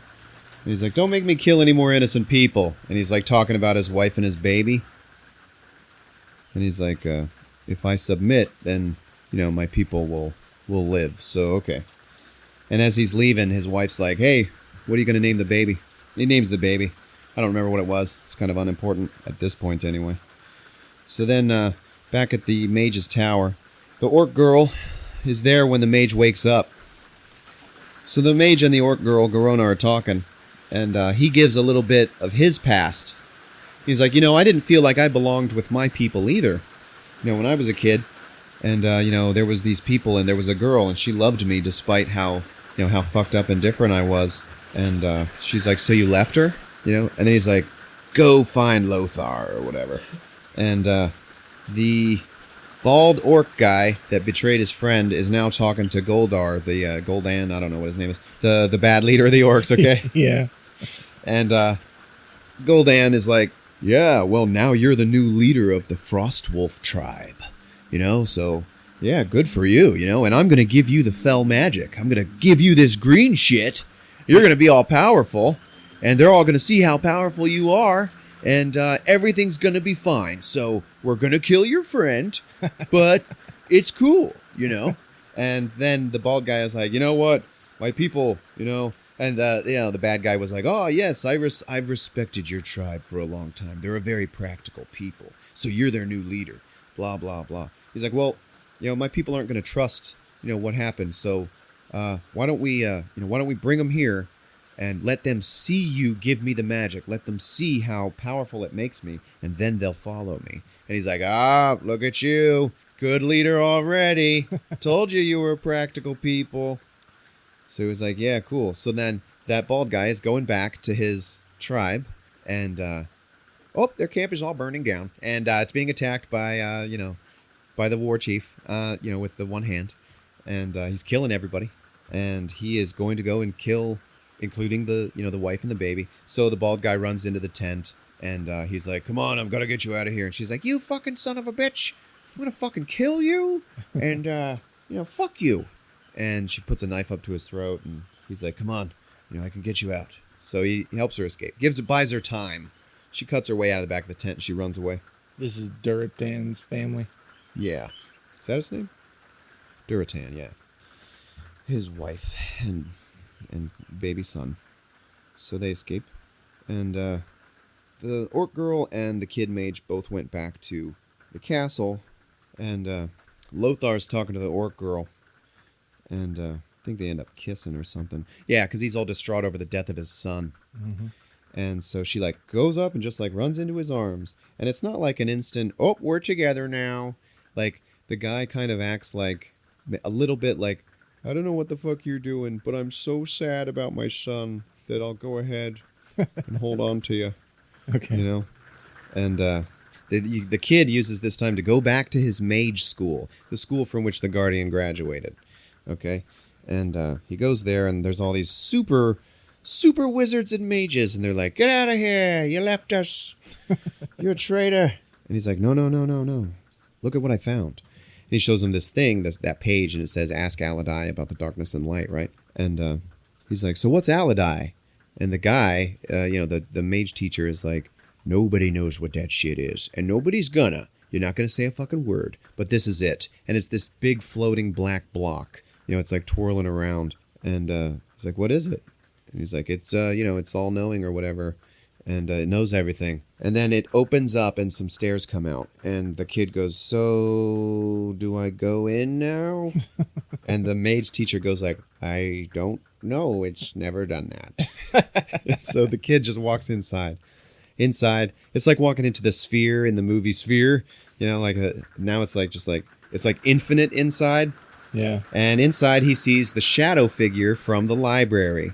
And he's like, "Don't make me kill any more innocent people." And he's like talking about his wife and his baby. And he's like, "If I submit, then my people will live. So okay." And as he's leaving, his wife's like, "Hey, what are you gonna name the baby?" And he names the baby. I don't remember what it was. It's kind of unimportant at this point, anyway. So then, back at the mage's tower, the orc girl is there when the mage wakes up. So the mage and the orc girl, Garona, are talking, and he gives a little bit of his past. He's like, I didn't feel like I belonged with my people either. When I was a kid, and there was these people, and there was a girl, and she loved me despite how fucked up and different I was. And she's like, "So you left her?" And then he's like, "Go find Lothar," or whatever. And the bald orc guy that betrayed his friend is now talking to Goldar, the Goldan, I don't know what his name is, the bad leader of the orcs, okay? Yeah. And Goldan is like, "Yeah, well, now you're the new leader of the Frostwolf tribe, so, yeah, good for you, and I'm going to give you the fell magic. I'm going to give you this green shit. You're going to be all powerful, and they're all going to see how powerful you are, and everything's going to be fine. So we're going to kill your friend, but it's cool, And then the bald guy is like, "You know what? My people, And the bad guy was like, "Oh yes, I've respected your tribe for a long time. They're a very practical people. So you're their new leader. Blah blah blah." He's like, "Well, my people aren't going to trust what happened. So why don't we bring them here and let them see you give me the magic. Let them see how powerful it makes me, and then they'll follow me." And he's like, "Look at you, good leader already. Told you were practical people." So he was like, "Yeah, cool." So then that bald guy is going back to his tribe, and their camp is all burning down, and it's being attacked by by the war chief, with the one hand, and he's killing everybody, and he is going to go and kill, including the the wife and the baby. So the bald guy runs into the tent, and he's like, "Come on, I'm gonna get you out of here." And she's like, "You fucking son of a bitch, I'm gonna fucking kill you, and fuck you." And she puts a knife up to his throat, and he's like, "Come on, I can get you out." So he helps her escape, buys her time. She cuts her way out of the back of the tent, and she runs away. This is Duratan's family. Yeah. Is that his name? Duratan, yeah. His wife and baby son. So they escape. And the orc girl and the kid mage both went back to the castle. And Lothar's talking to the orc girl. And I think they end up kissing or something. Yeah, because he's all distraught over the death of his son. Mm-hmm. And so she goes up and just runs into his arms. And it's not like an instant, "Oh, we're together now." Like the guy kind of acts like a little bit like, "I don't know what the fuck you're doing, but I'm so sad about my son that I'll go ahead and hold on to you." Okay. You know, and the kid uses this time to go back to his mage school, the school from which the Guardian graduated. Okay, and he goes there, and there's all these super wizards and mages, and they're like, "Get out of here! You left us. You're a traitor." And he's like, "No, no, no, no, no. Look at what I found." And he shows him this thing, that page, and it says, "Ask Aladai about the darkness and light," right? And he's like, "So what's Aladai?" And the guy, the mage teacher is like, "Nobody knows what that shit is, and nobody's gonna. You're not gonna say a fucking word, but this is it." And it's this big floating black block. It's like twirling around. And he's like, "What is it?" And he's like, "It's it's all knowing or whatever, and it knows everything." And then it opens up, and some stairs come out, and the kid goes, "So do I go in now?" And the mage teacher goes like, "I don't know. It's never done that." So the kid just walks inside. Inside, it's like walking into the Sphere in the movie Sphere. Now it's like infinite inside. Yeah. And inside, he sees the shadow figure from the library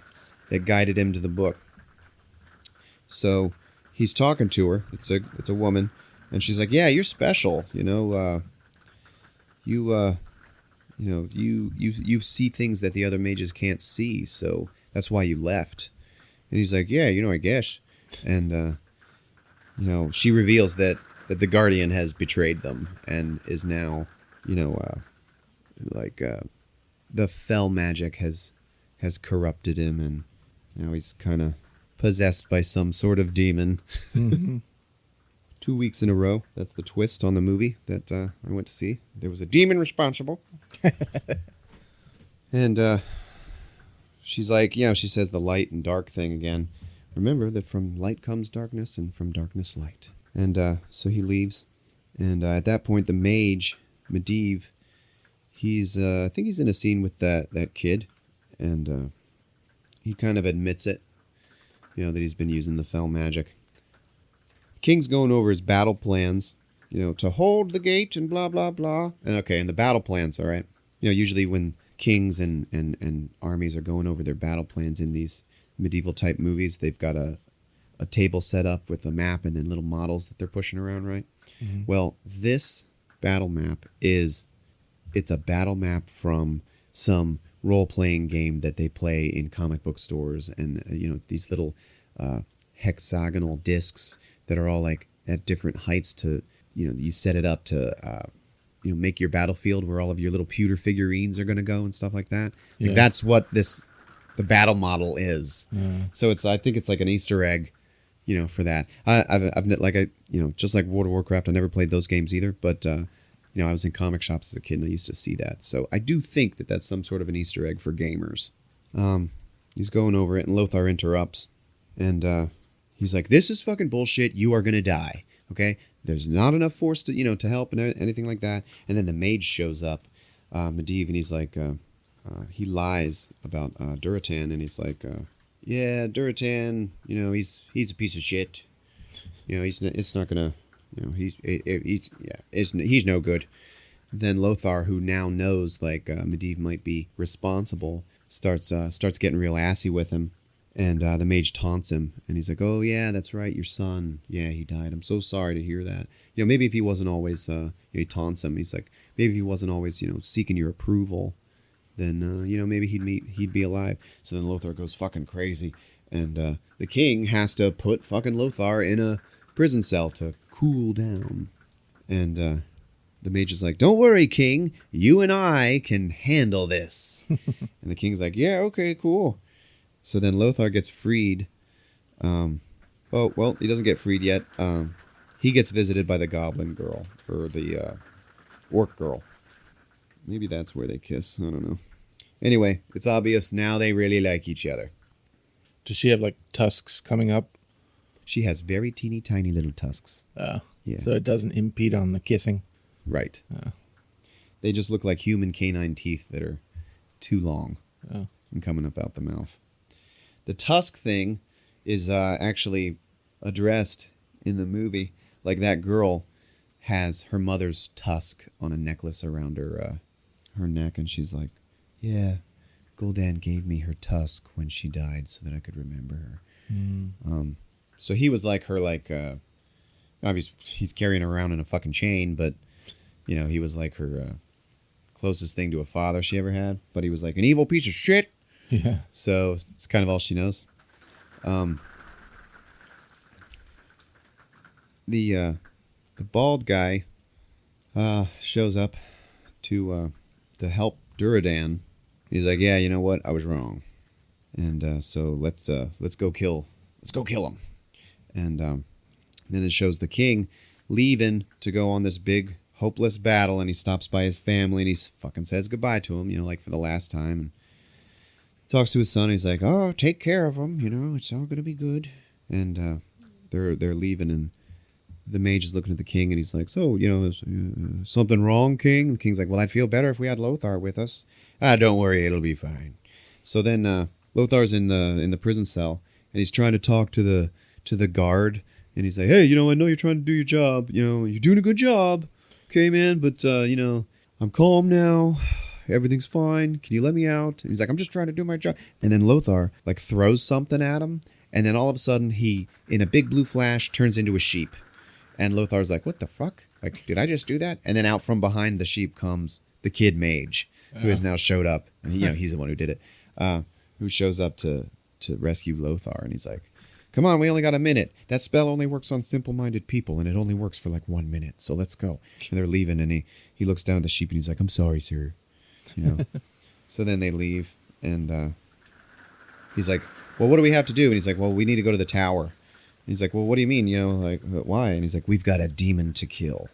that guided him to the book. So he's talking to her. It's a woman, and she's like, "Yeah, you're special. You see things that the other mages can't see. So that's why you left." And he's like, "Yeah, I guess." And she reveals that the Guardian has betrayed them and is now, the fell magic has corrupted him, and now he's kind of possessed by some sort of demon. Mm-hmm. 2 weeks in a row. That's the twist on the movie that I went to see. There was a demon responsible. And she's like, she says the light and dark thing again. Remember that from light comes darkness, and from darkness light. And so he leaves. And at that point, the mage, Medivh, I think he's in a scene with that kid. And he kind of admits it, that he's been using the fell magic. King's going over his battle plans, to hold the gate and blah, blah, blah. And the battle plans, all right. Usually when kings and armies are going over their battle plans in these medieval type movies, they've got a table set up with a map and then little models that they're pushing around, right? Mm-hmm. Well, this battle map it's a battle map from some role-playing game that they play in comic book stores, and these little hexagonal discs that are all like at different heights to you set it up to make your battlefield where all of your little pewter figurines are going to go and stuff like that. Yeah. Like that's what the battle model is. Yeah. So I think it's like an Easter egg, for that. I've just like World of Warcraft, I never played those games either, but I was in comic shops as a kid and I used to see that. So I do think that that's some sort of an Easter egg for gamers. He's going over it, and Lothar interrupts, and he's like, "This is fucking bullshit. You are gonna die. Okay? There's not enough force to to help and anything like that." And then the mage shows up, Medivh, and he's like, he lies about Duratan, and he's like, "Yeah, Duratan, he's a piece of shit. It's not gonna, he's no good." Then Lothar, who now knows like Medivh might be responsible, starts getting real assy with him, and the mage taunts him, and he's like, "Oh yeah, that's right, your son. Yeah, he died. I'm so sorry to hear that. Maybe if he wasn't always, he taunts him. He's like, maybe if he wasn't always, seeking your approval, then maybe he'd be alive." So then Lothar goes fucking crazy, and the king has to put fucking Lothar in a prison cell to cool down. And the mage is like, "Don't worry, king. You and I can handle this." And the king's like, "Yeah, okay, cool." So then Lothar gets freed. He doesn't get freed yet. He gets visited by the goblin girl, or the orc girl. Maybe that's where they kiss. I don't know. Anyway, it's obvious now they really like each other. Does she have like tusks coming up? She has very teeny tiny little tusks. Yeah. So it doesn't impede on the kissing. Right. They just look like human canine teeth that are too long and coming up out the mouth. The tusk thing is actually addressed in the movie. Like that girl has her mother's tusk on a necklace around her neck, and she's like, "Yeah, Gul'dan gave me her tusk when she died so that I could remember her." So he was like her, like, obviously he's carrying her around in a fucking chain, but, you know, he was like her closest thing to a father she ever had. But he was like an evil piece of shit. Yeah. So it's kind of all she knows. The bald guy shows up to help Duradan. He's like, yeah, you know what? I was wrong. And so let's go kill him. And then it shows the king leaving to go on this big hopeless battle, and he stops by his family and he fucking says goodbye to him, you know, like for the last time, and talks to his son. He's like, oh, take care of him, you know, it's all gonna be good. And they're leaving, and the mage is looking at the king, and he's like, so, you know, is something wrong, king? The king's like, well, I'd feel better if we had Lothar with us. Don't worry, it'll be fine. So then Lothar's in the prison cell, and he's trying to talk to the guard, and he's like, hey, you know, I know you're trying to do your job, you know, you're doing a good job, okay, man, but you know, I'm calm now, everything's fine, can you let me out? And he's like, I'm just trying to do my job. And then Lothar like throws something at him, and then all of a sudden he, in a big blue flash, turns into a sheep. And Lothar's like, what the fuck? Like, did I just do that? And then out from behind the sheep comes the kid mage, who has now showed up. And you know, he's the one who did it. Who shows up to rescue Lothar. And he's like, come on, we only got a minute. That spell only works on simple-minded people, and it only works for like 1 minute. So let's go. And they're leaving, and he looks down at the sheep, and he's like, I'm sorry, sir. You know. So then they leave, and he's like, well, what do we have to do? And he's like, well, we need to go to the tower. He's like, well, what do you mean? You know, like, why? And he's like, we've got a demon to kill.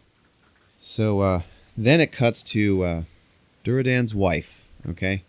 So then it cuts to Duradan's wife, okay,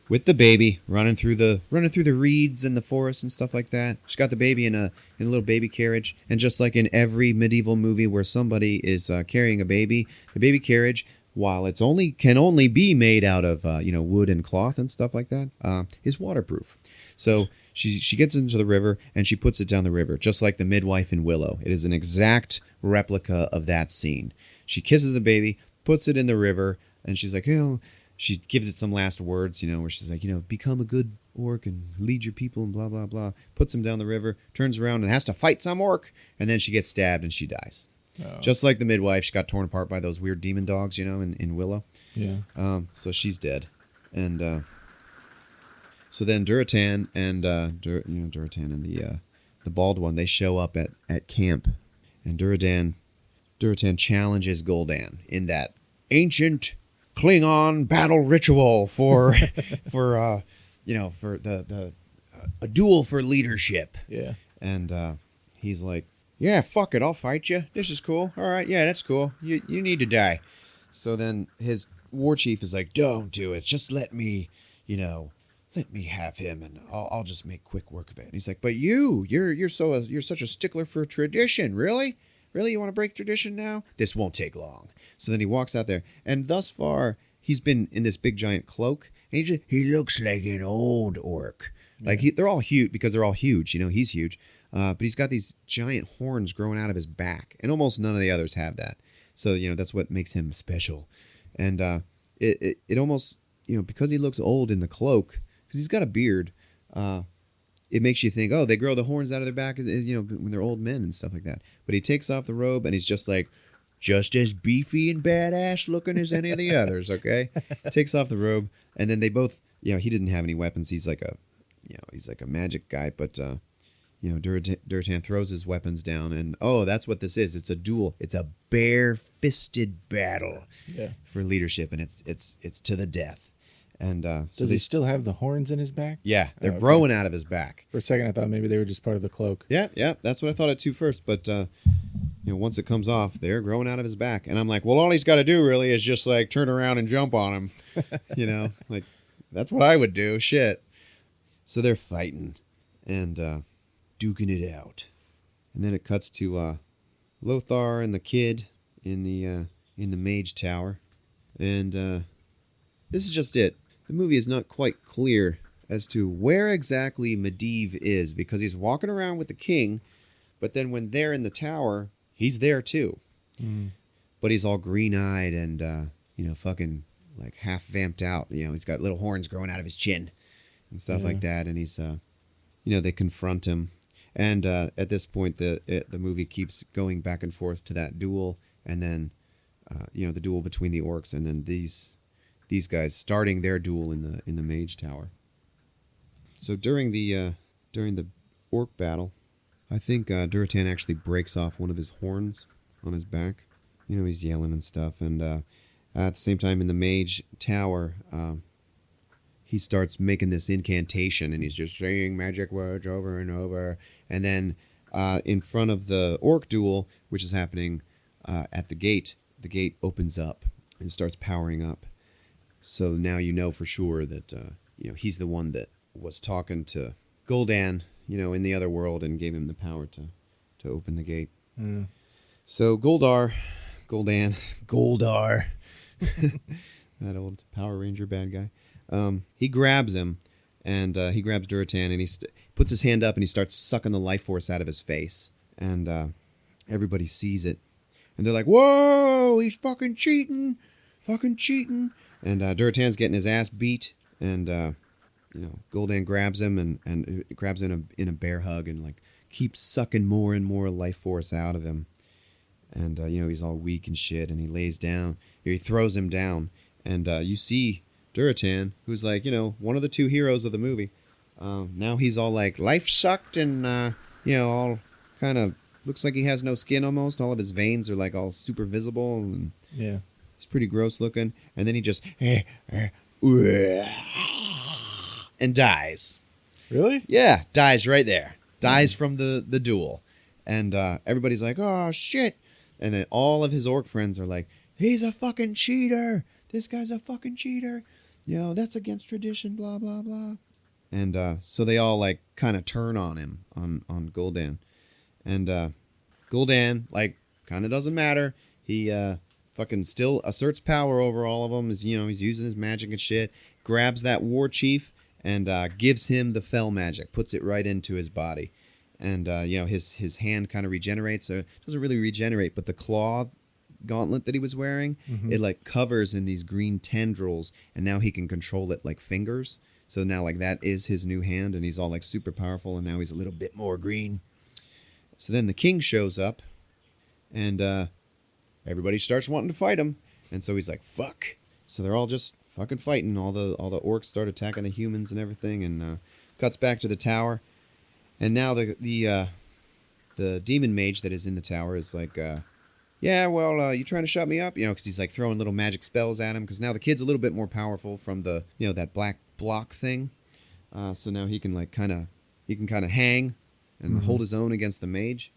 with the baby running through the reeds and the forest and stuff like that. She's got the baby in a little baby carriage, and just like in every medieval movie where somebody is carrying a baby, the baby carriage, while it's can only be made out of wood and cloth and stuff like that, is waterproof. So she gets into the river, and she puts it down the river, just like the midwife in Willow. It is an exact replica of that scene. She kisses the baby, puts it in the river, and she's like, you know, she gives it some last words, you know, where she's like, you know, become a good orc and lead your people and blah, blah, blah. Puts him down the river, turns around and has to fight some orc, and then she gets stabbed and she dies. Oh. Just like the midwife, she got torn apart by those weird demon dogs, you know, in Willow. Yeah. So she's dead. And so then Duratan and Duratan and the bald one, they show up at camp, and Duratan challenges Gul'dan in that ancient Klingon battle ritual for a duel for leadership. Yeah. And he's like, yeah, fuck it, I'll fight you. This is cool. All right, yeah, that's cool. You need to die. So then his war chief is like, don't do it. Just let me have him, and I'll just make quick work of it. And he's like, but you're such a stickler for tradition. Really? You want to break tradition now? This won't take long. So then he walks out there, and thus far he's been in this big giant cloak, and he looks like an old orc. Yeah. Like they're all huge because they're all huge. You know, he's huge, but he's got these giant horns growing out of his back, and almost none of the others have that. So you know that's what makes him special. And it almost, you know, because he looks old in the cloak, because he's got a beard, it makes you think, oh, they grow the horns out of their back, you know, when they're old men and stuff like that. But he takes off the robe, and he's just as beefy and badass looking as any of the others, okay? Takes off the robe, and then they both, you know, he didn't have any weapons. He's like a magic guy, but, Duratan throws his weapons down, and, oh, that's what this is. It's a duel. It's a bare-fisted battle for leadership, and it's to the death. And does he still have the horns in his back? Yeah, they're growing out of his back. For a second, I thought maybe they were just part of the cloak. Yeah, that's what I thought it too first. But once it comes off, they're growing out of his back, and I'm like, well, all he's got to do really is just like turn around and jump on him. You know, like that's what I would do. Shit. So they're fighting and duking it out, and then it cuts to Lothar and the kid in the mage tower, and this is just it. The movie is not quite clear as to where exactly Medivh is, because he's walking around with the king, but then when they're in the tower, he's there too. But he's all green-eyed and, fucking like half vamped out. You know, he's got little horns growing out of his chin and stuff like that. And he's, they confront him. And at this point, the movie keeps going back and forth to that duel, and then the duel between the orcs, and then these guys starting their duel in the mage tower. So during the orc battle, I think Durotan actually breaks off one of his horns on his back. He's yelling and stuff, and at the same time in the mage tower, he starts making this incantation, and he's just saying magic words over and over. And then in front of the orc duel, which is happening at the gate opens up and starts powering up. So now you know for sure that he's the one that was talking to Gul'dan, in the other world, and gave him the power to open the gate. Mm. So Goldar, that old Power Ranger bad guy, he grabs him, and he grabs Durotan, and he puts his hand up, and he starts sucking the life force out of his face, and everybody sees it, and they're like, "Whoa, he's fucking cheating!" And Durotan's getting his ass beat, and Gul'dan grabs him and grabs him in a bear hug, and like keeps sucking more and more life force out of him. And he's all weak and shit, and he lays down. He throws him down, and you see Durotan, who's like one of the two heroes of the movie. Now he's all like life sucked, and all kind of looks like he has no skin almost. All of his veins are like all super visible, and yeah, he's pretty gross looking. And then he just and dies. Really? Yeah, dies right there. Dies from the duel. And everybody's like, "Oh, shit." And then all of his orc friends are like, "He's a fucking cheater. This guy's a fucking cheater. That's against tradition, blah, blah, blah." And so they all like kind of turn on him, on Gul'dan. And Gul'dan, like, kind of doesn't matter. He fucking still asserts power over all of them. He's using his magic and shit. Grabs that war chief and gives him the fell magic. Puts it right into his body. And, his hand kind of regenerates. So it doesn't really regenerate, but the claw gauntlet that he was wearing, it, like, covers in these green tendrils, and now he can control it like fingers. So now, like, that is his new hand, and he's all, like, super powerful, and now he's a little bit more green. So then the king shows up, and everybody starts wanting to fight him. And so he's like, "Fuck." So they're all just fucking fighting. All the orcs start attacking the humans and everything, and cuts back to the tower. And now the demon mage that is in the tower is like, "Yeah, well, you trying to shut me up?" Because he's like throwing little magic spells at him. Because now the kid's a little bit more powerful from the that black block thing. So now he can kind of hang and hold his own against the mage.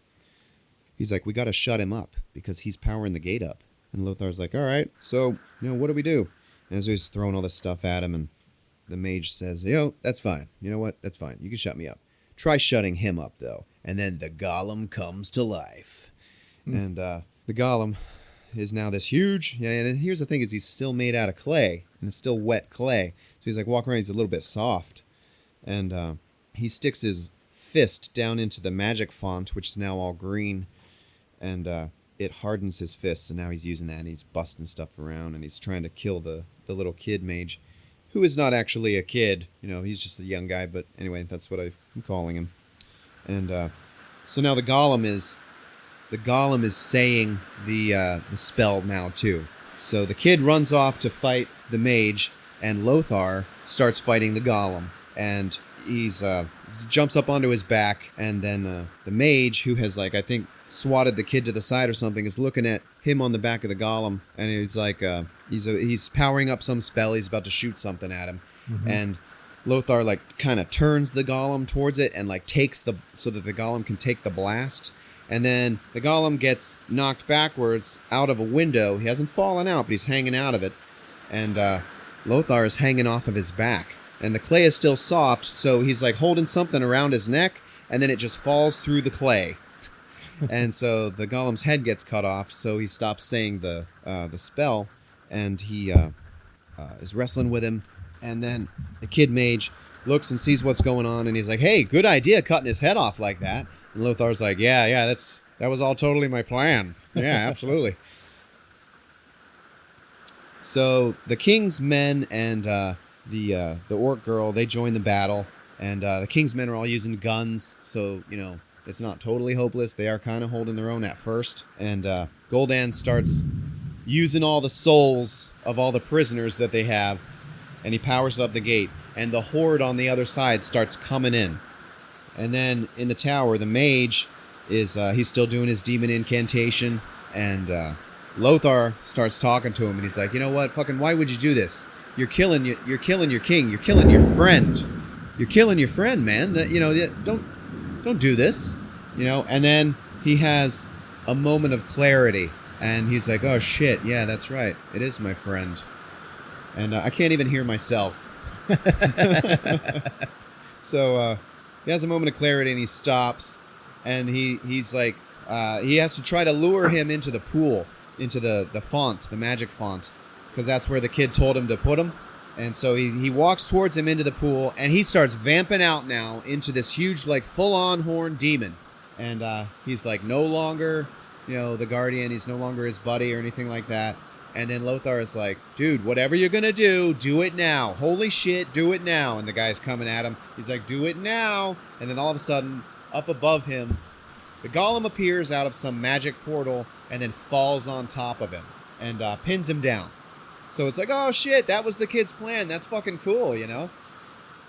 He's like, "We got to shut him up because he's powering the gate up." And Lothar's like, "All right, so what do we do?" And so he's throwing all this stuff at him, and the mage says, "That's fine. You know what? That's fine. You can shut me up. Try shutting him up, though." And then the golem comes to life. And the golem is now this huge... Yeah, and here's the thing, is he's still made out of clay. And it's still wet clay. So he's like walking around, he's a little bit soft. And he sticks his fist down into the magic font, which is now all green. And it hardens his fists, and now he's using that, and he's busting stuff around, and he's trying to kill the little kid mage, who is not actually a kid. He's just a young guy, but anyway, that's what I'm calling him. And so now the golem is saying the spell now too. So the kid runs off to fight the mage, and Lothar starts fighting the golem, and he's jumps up onto his back, and then the mage, who has I think swatted the kid to the side or something, is looking at him on the back of the golem, and he's like, he's powering up some spell. He's about to shoot something at him, and Lothar kind of turns the golem towards it and takes so that the golem can take the blast, and then the golem gets knocked backwards out of a window. He hasn't fallen out, but he's hanging out of it, and Lothar is hanging off of his back, and the clay is still soft, so he's holding something around his neck, and then it just falls through the clay. And so the golem's head gets cut off, so he stops saying the spell, and he is wrestling with him. And then the kid mage looks and sees what's going on, and he's like, "Hey, good idea cutting his head off like that." And Lothar's like, yeah, that was all totally my plan. Yeah, absolutely. So the king's men and the orc girl, they join the battle, and the king's men are all using guns, so It's not totally hopeless. They are kind of holding their own at first. And Gul'dan starts using all the souls of all the prisoners that they have, and he powers up the gate. And the horde on the other side starts coming in. And then in the tower, the mage is he's still doing his demon incantation, and Lothar starts talking to him, and he's like, you know what? Fucking, why would you do this? You're killing your king. You're killing your friend. You're killing your friend, man. You know, don't do this. You know. And then he has a moment of clarity, and he's like, oh shit, yeah, that's right. It is my friend. And I can't even hear myself. So he has a moment of clarity, and he stops, and he's like, he has to try to lure him into the pool, into the font, the magic font, because that's where the kid told him to put him. And so he walks towards him into the pool, and he starts vamping out now into this huge, like, full-on horned demon. And he's, like, no longer, you know, the guardian. He's no longer his buddy or anything like that. And then Lothar is like, dude, whatever you're going to do it now. Holy shit, do it now. And the guy's coming at him. He's like, do it now. And then all of a sudden, up above him, the golem appears out of some magic portal and then falls on top of him and pins him down. So it's like, oh shit, that was the kid's plan. That's fucking cool, you know?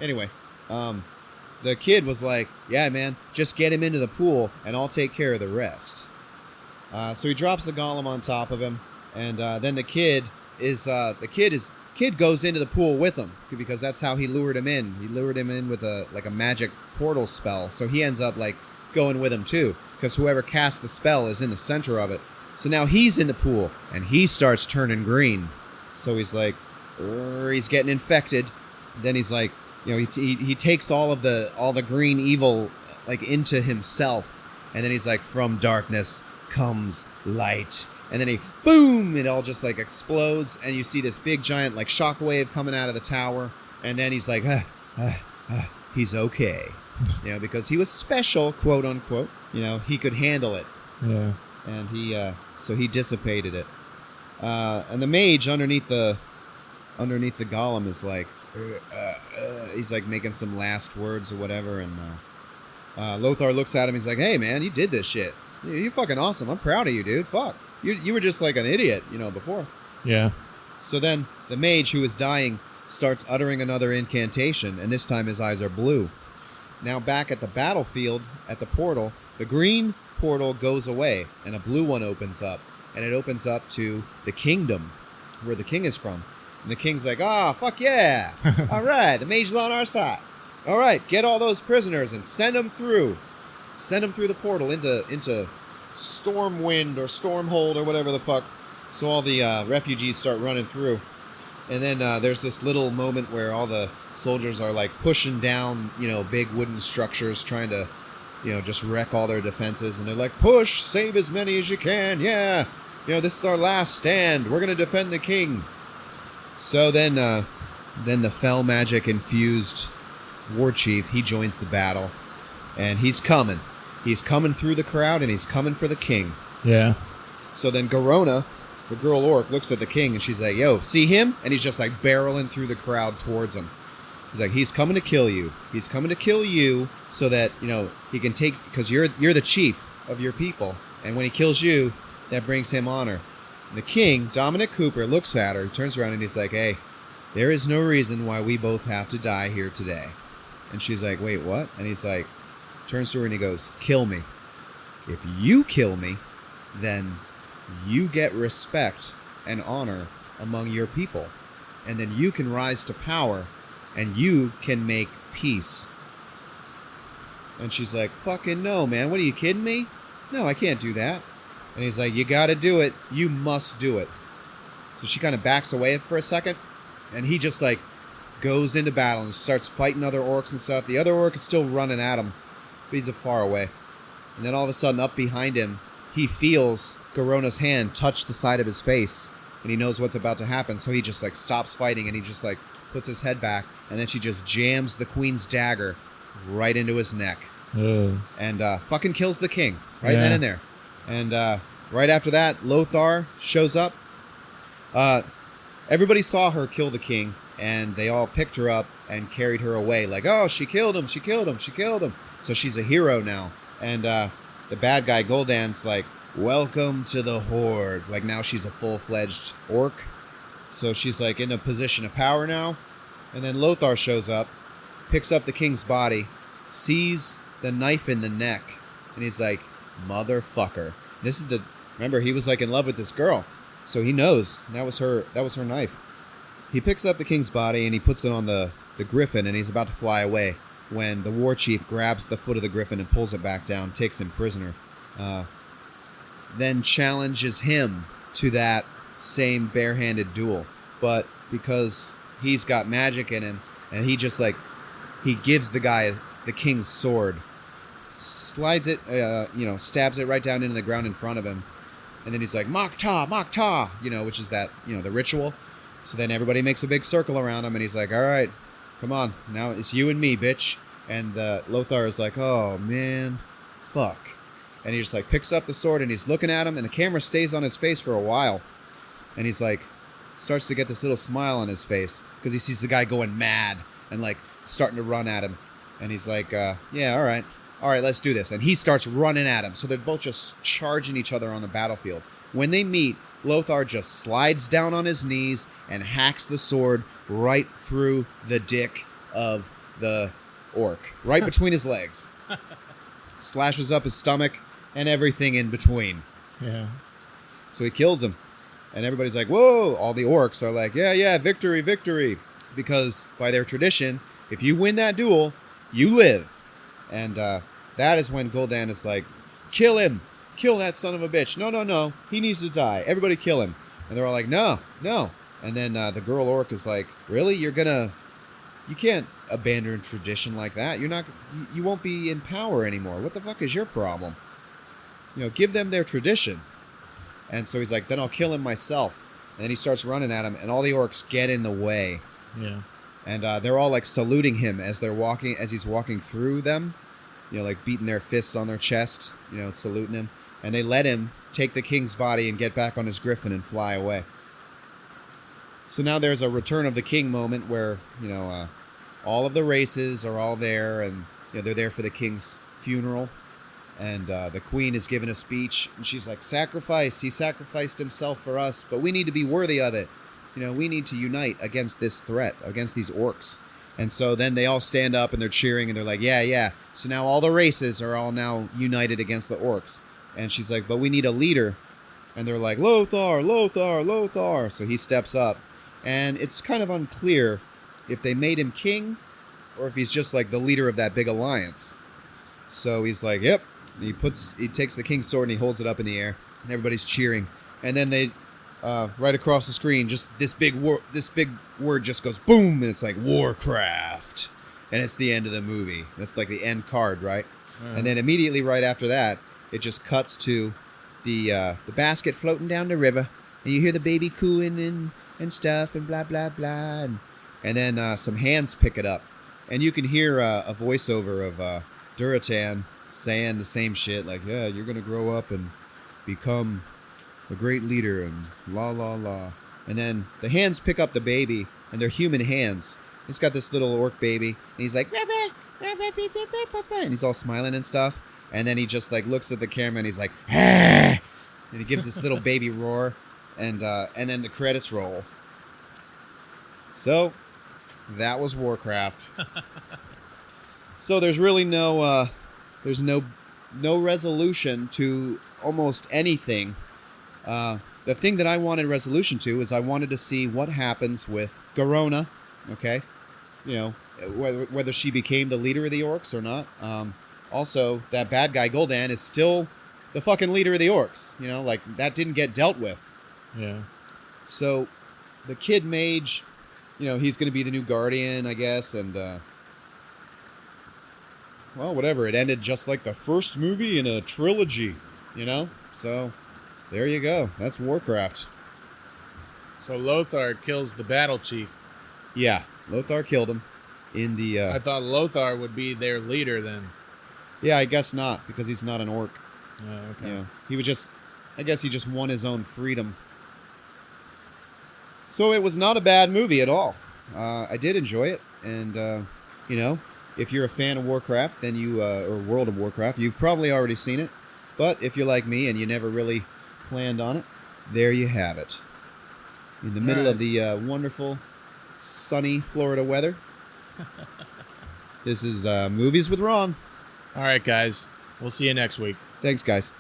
Anyway, the kid was like, yeah, man, just get him into the pool and I'll take care of the rest. So he drops the golem on top of him, and then the kid goes into the pool with him, because that's how he lured him in. He lured him in with a magic portal spell. So he ends up like going with him too, because whoever cast the spell is in the center of it. So now he's in the pool, and he starts turning green. So he's like, he's getting infected. Then he's like, you know, he takes all the green evil like into himself, and then he's like, from darkness comes light. And then boom, it all just like explodes, and you see this big giant like shockwave coming out of the tower, and then he's like, he's okay, you know, because he was special, quote unquote. You know, he could handle it. Yeah. And so he dissipated it. And the mage underneath the golem is like, he's like making some last words or whatever, and Lothar looks at him. He's like, hey man, you did this shit. You're fucking awesome. I'm proud of you, dude. Fuck. You were just like an idiot, you know, before. Yeah. So then the mage, who is dying, starts uttering another incantation, and this time his eyes are blue. Now back at the battlefield, at the portal, the green portal goes away, and a blue one opens up, and it opens up to the kingdom, where the king is from. And the king's like, fuck yeah. All right, the mage is on our side. All right, get all those prisoners and send them through. Send them through the portal into Stormwind or Stormhold or whatever the fuck. So all the refugees start running through. And then there's this little moment where all the soldiers are like pushing down, you know, big wooden structures, trying to, you know, just wreck all their defenses. And they're like, push, save as many as you can. Yeah. You know, this is our last stand. We're going to defend the king. So then the fell magic infused war chief, he joins the battle. And he's coming. He's coming through the crowd, and he's coming for the king. Yeah. So then Garona, the girl orc, looks at the king, and she's like, yo, see him? And he's just like barreling through the crowd towards him. He's like, he's coming to kill you. He's coming to kill you so that, you know, he can take, because you're the chief of your people. And when he kills you, that brings him honor. And the king, Dominic Cooper, looks at her, turns around, and he's like, hey, there is no reason why we both have to die here today. And she's like, wait, what? And he's like, turns to her and he goes, kill me. If you kill me, then you get respect and honor among your people. And then you can rise to power and you can make peace. And she's like, fucking no, man. What, are you kidding me? No, I can't do that. And he's like, you gotta do it. You must do it. So she kind of backs away for a second, and he just like goes into battle and starts fighting other orcs and stuff. The other orc is still running at him, but he's far away. And then all of a sudden, up behind him, he feels Garona's hand touch the side of his face, and he knows what's about to happen. So he just like stops fighting, and he just like puts his head back, and then she just jams the queen's dagger right into his neck, and fucking kills the king right then and there. And right after that, Lothar shows up. Everybody saw her kill the king, and they all picked her up and carried her away, like, oh, she killed him, she killed him, she killed him. So she's a hero now. And the bad guy, Gul'dan's like, welcome to the Horde. Like, now she's a full-fledged orc. So she's, like, in a position of power now. And then Lothar shows up, picks up the king's body, sees the knife in the neck, and he's like, motherfucker. This is the... Remember, he was, like, in love with this girl. So he knows. That was her knife. He picks up the king's body, and he puts it on the griffin, and he's about to fly away when the war chief grabs the foot of the griffin and pulls it back down, takes him prisoner. Then challenges him to that same barehanded duel. But because he's got magic in him, and he just like, he gives the guy the king's sword, slides it, stabs it right down into the ground in front of him, and then he's like, Makta, Makta, which is that, the ritual. So then everybody makes a big circle around him, and he's like, all right, come on, now it's you and me, bitch. And Lothar is like, oh, man, fuck. And he just, like, picks up the sword, and he's looking at him, and the camera stays on his face for a while. And he's, like, starts to get this little smile on his face, because he sees the guy going mad and, like, starting to run at him. And he's like, yeah, all right, let's do this. And he starts running at him, so they're both just charging each other on the battlefield. When they meet, Lothar just slides down on his knees and hacks the sword right through the dick of the orc, right between his legs. Slashes up his stomach and everything in between. Yeah. So he kills him. And everybody's like, whoa! All the orcs are like, yeah, victory, victory. Because by their tradition, if you win that duel, you live. And that is when Gul'dan is like, kill him! Kill that son of a bitch. No. He needs to die. Everybody kill him. And they're all like, no. And then the girl orc is like, really? You can't abandon tradition like that. You won't be in power anymore. What the fuck is your problem? Give them their tradition. And so he's like, then I'll kill him myself. And then he starts running at him, and all the orcs get in the way. Yeah. And they're all like saluting him as he's walking through them. Like beating their fists on their chest, saluting him. And they let him take the king's body and get back on his griffin and fly away. So now there's a Return of the King moment where, all of the races are all there, and they're there for the king's funeral. And the queen is giving a speech, and she's like, sacrifice. He sacrificed himself for us, but we need to be worthy of it. We need to unite against this threat, against these orcs. And so then they all stand up, and they're cheering, and they're like, yeah. So now all the races are all now united against the orcs. And she's like, but we need a leader. And they're like, Lothar. So he steps up. And it's kind of unclear if they made him king or if he's just like the leader of that big alliance. So he's like, yep. He takes the king's sword and he holds it up in the air. And everybody's cheering. And then they, right across the screen, just this big word just goes boom. And it's like Warcraft. And it's the end of the movie. That's like the end card, right? And then immediately right after that, it just cuts to the basket floating down the river, and you hear the baby cooing and stuff, and blah, blah, blah. And then some hands pick it up. And you can hear a voiceover of Duratan saying the same shit, like, yeah, you're going to grow up and become a great leader, and la, la, la. And then the hands pick up the baby, and they're human hands. It's got this little orc baby, and he's like, and he's all smiling and stuff. And then he just like looks at the camera and he's like, ah! And he gives this little baby roar, and then the credits roll. So that was Warcraft. So there's really no resolution to almost anything. The thing that I wanted resolution to is I wanted to see what happens with Garona. Okay, whether she became the leader of the orcs or not. Also, that bad guy, Gul'dan, is still the fucking leader of the orcs. Like, that didn't get dealt with. Yeah. So, the kid mage, he's going to be the new guardian, I guess, and, well, whatever. It ended just like the first movie in a trilogy, So, there you go. That's Warcraft. So Lothar kills the battle chief. Yeah, Lothar killed him in the... I thought Lothar would be their leader then. Yeah, I guess not, because he's not an orc. Oh, okay. He was just... I guess he just won his own freedom. So it was not a bad movie at all. I did enjoy it, and, If you're a fan of Warcraft, then you or World of Warcraft, you've probably already seen it. But if you're like me and you never really planned on it, there you have it. In the middle of the wonderful, sunny Florida weather. This is Movies with Ron. All right, guys. We'll see you next week. Thanks, guys.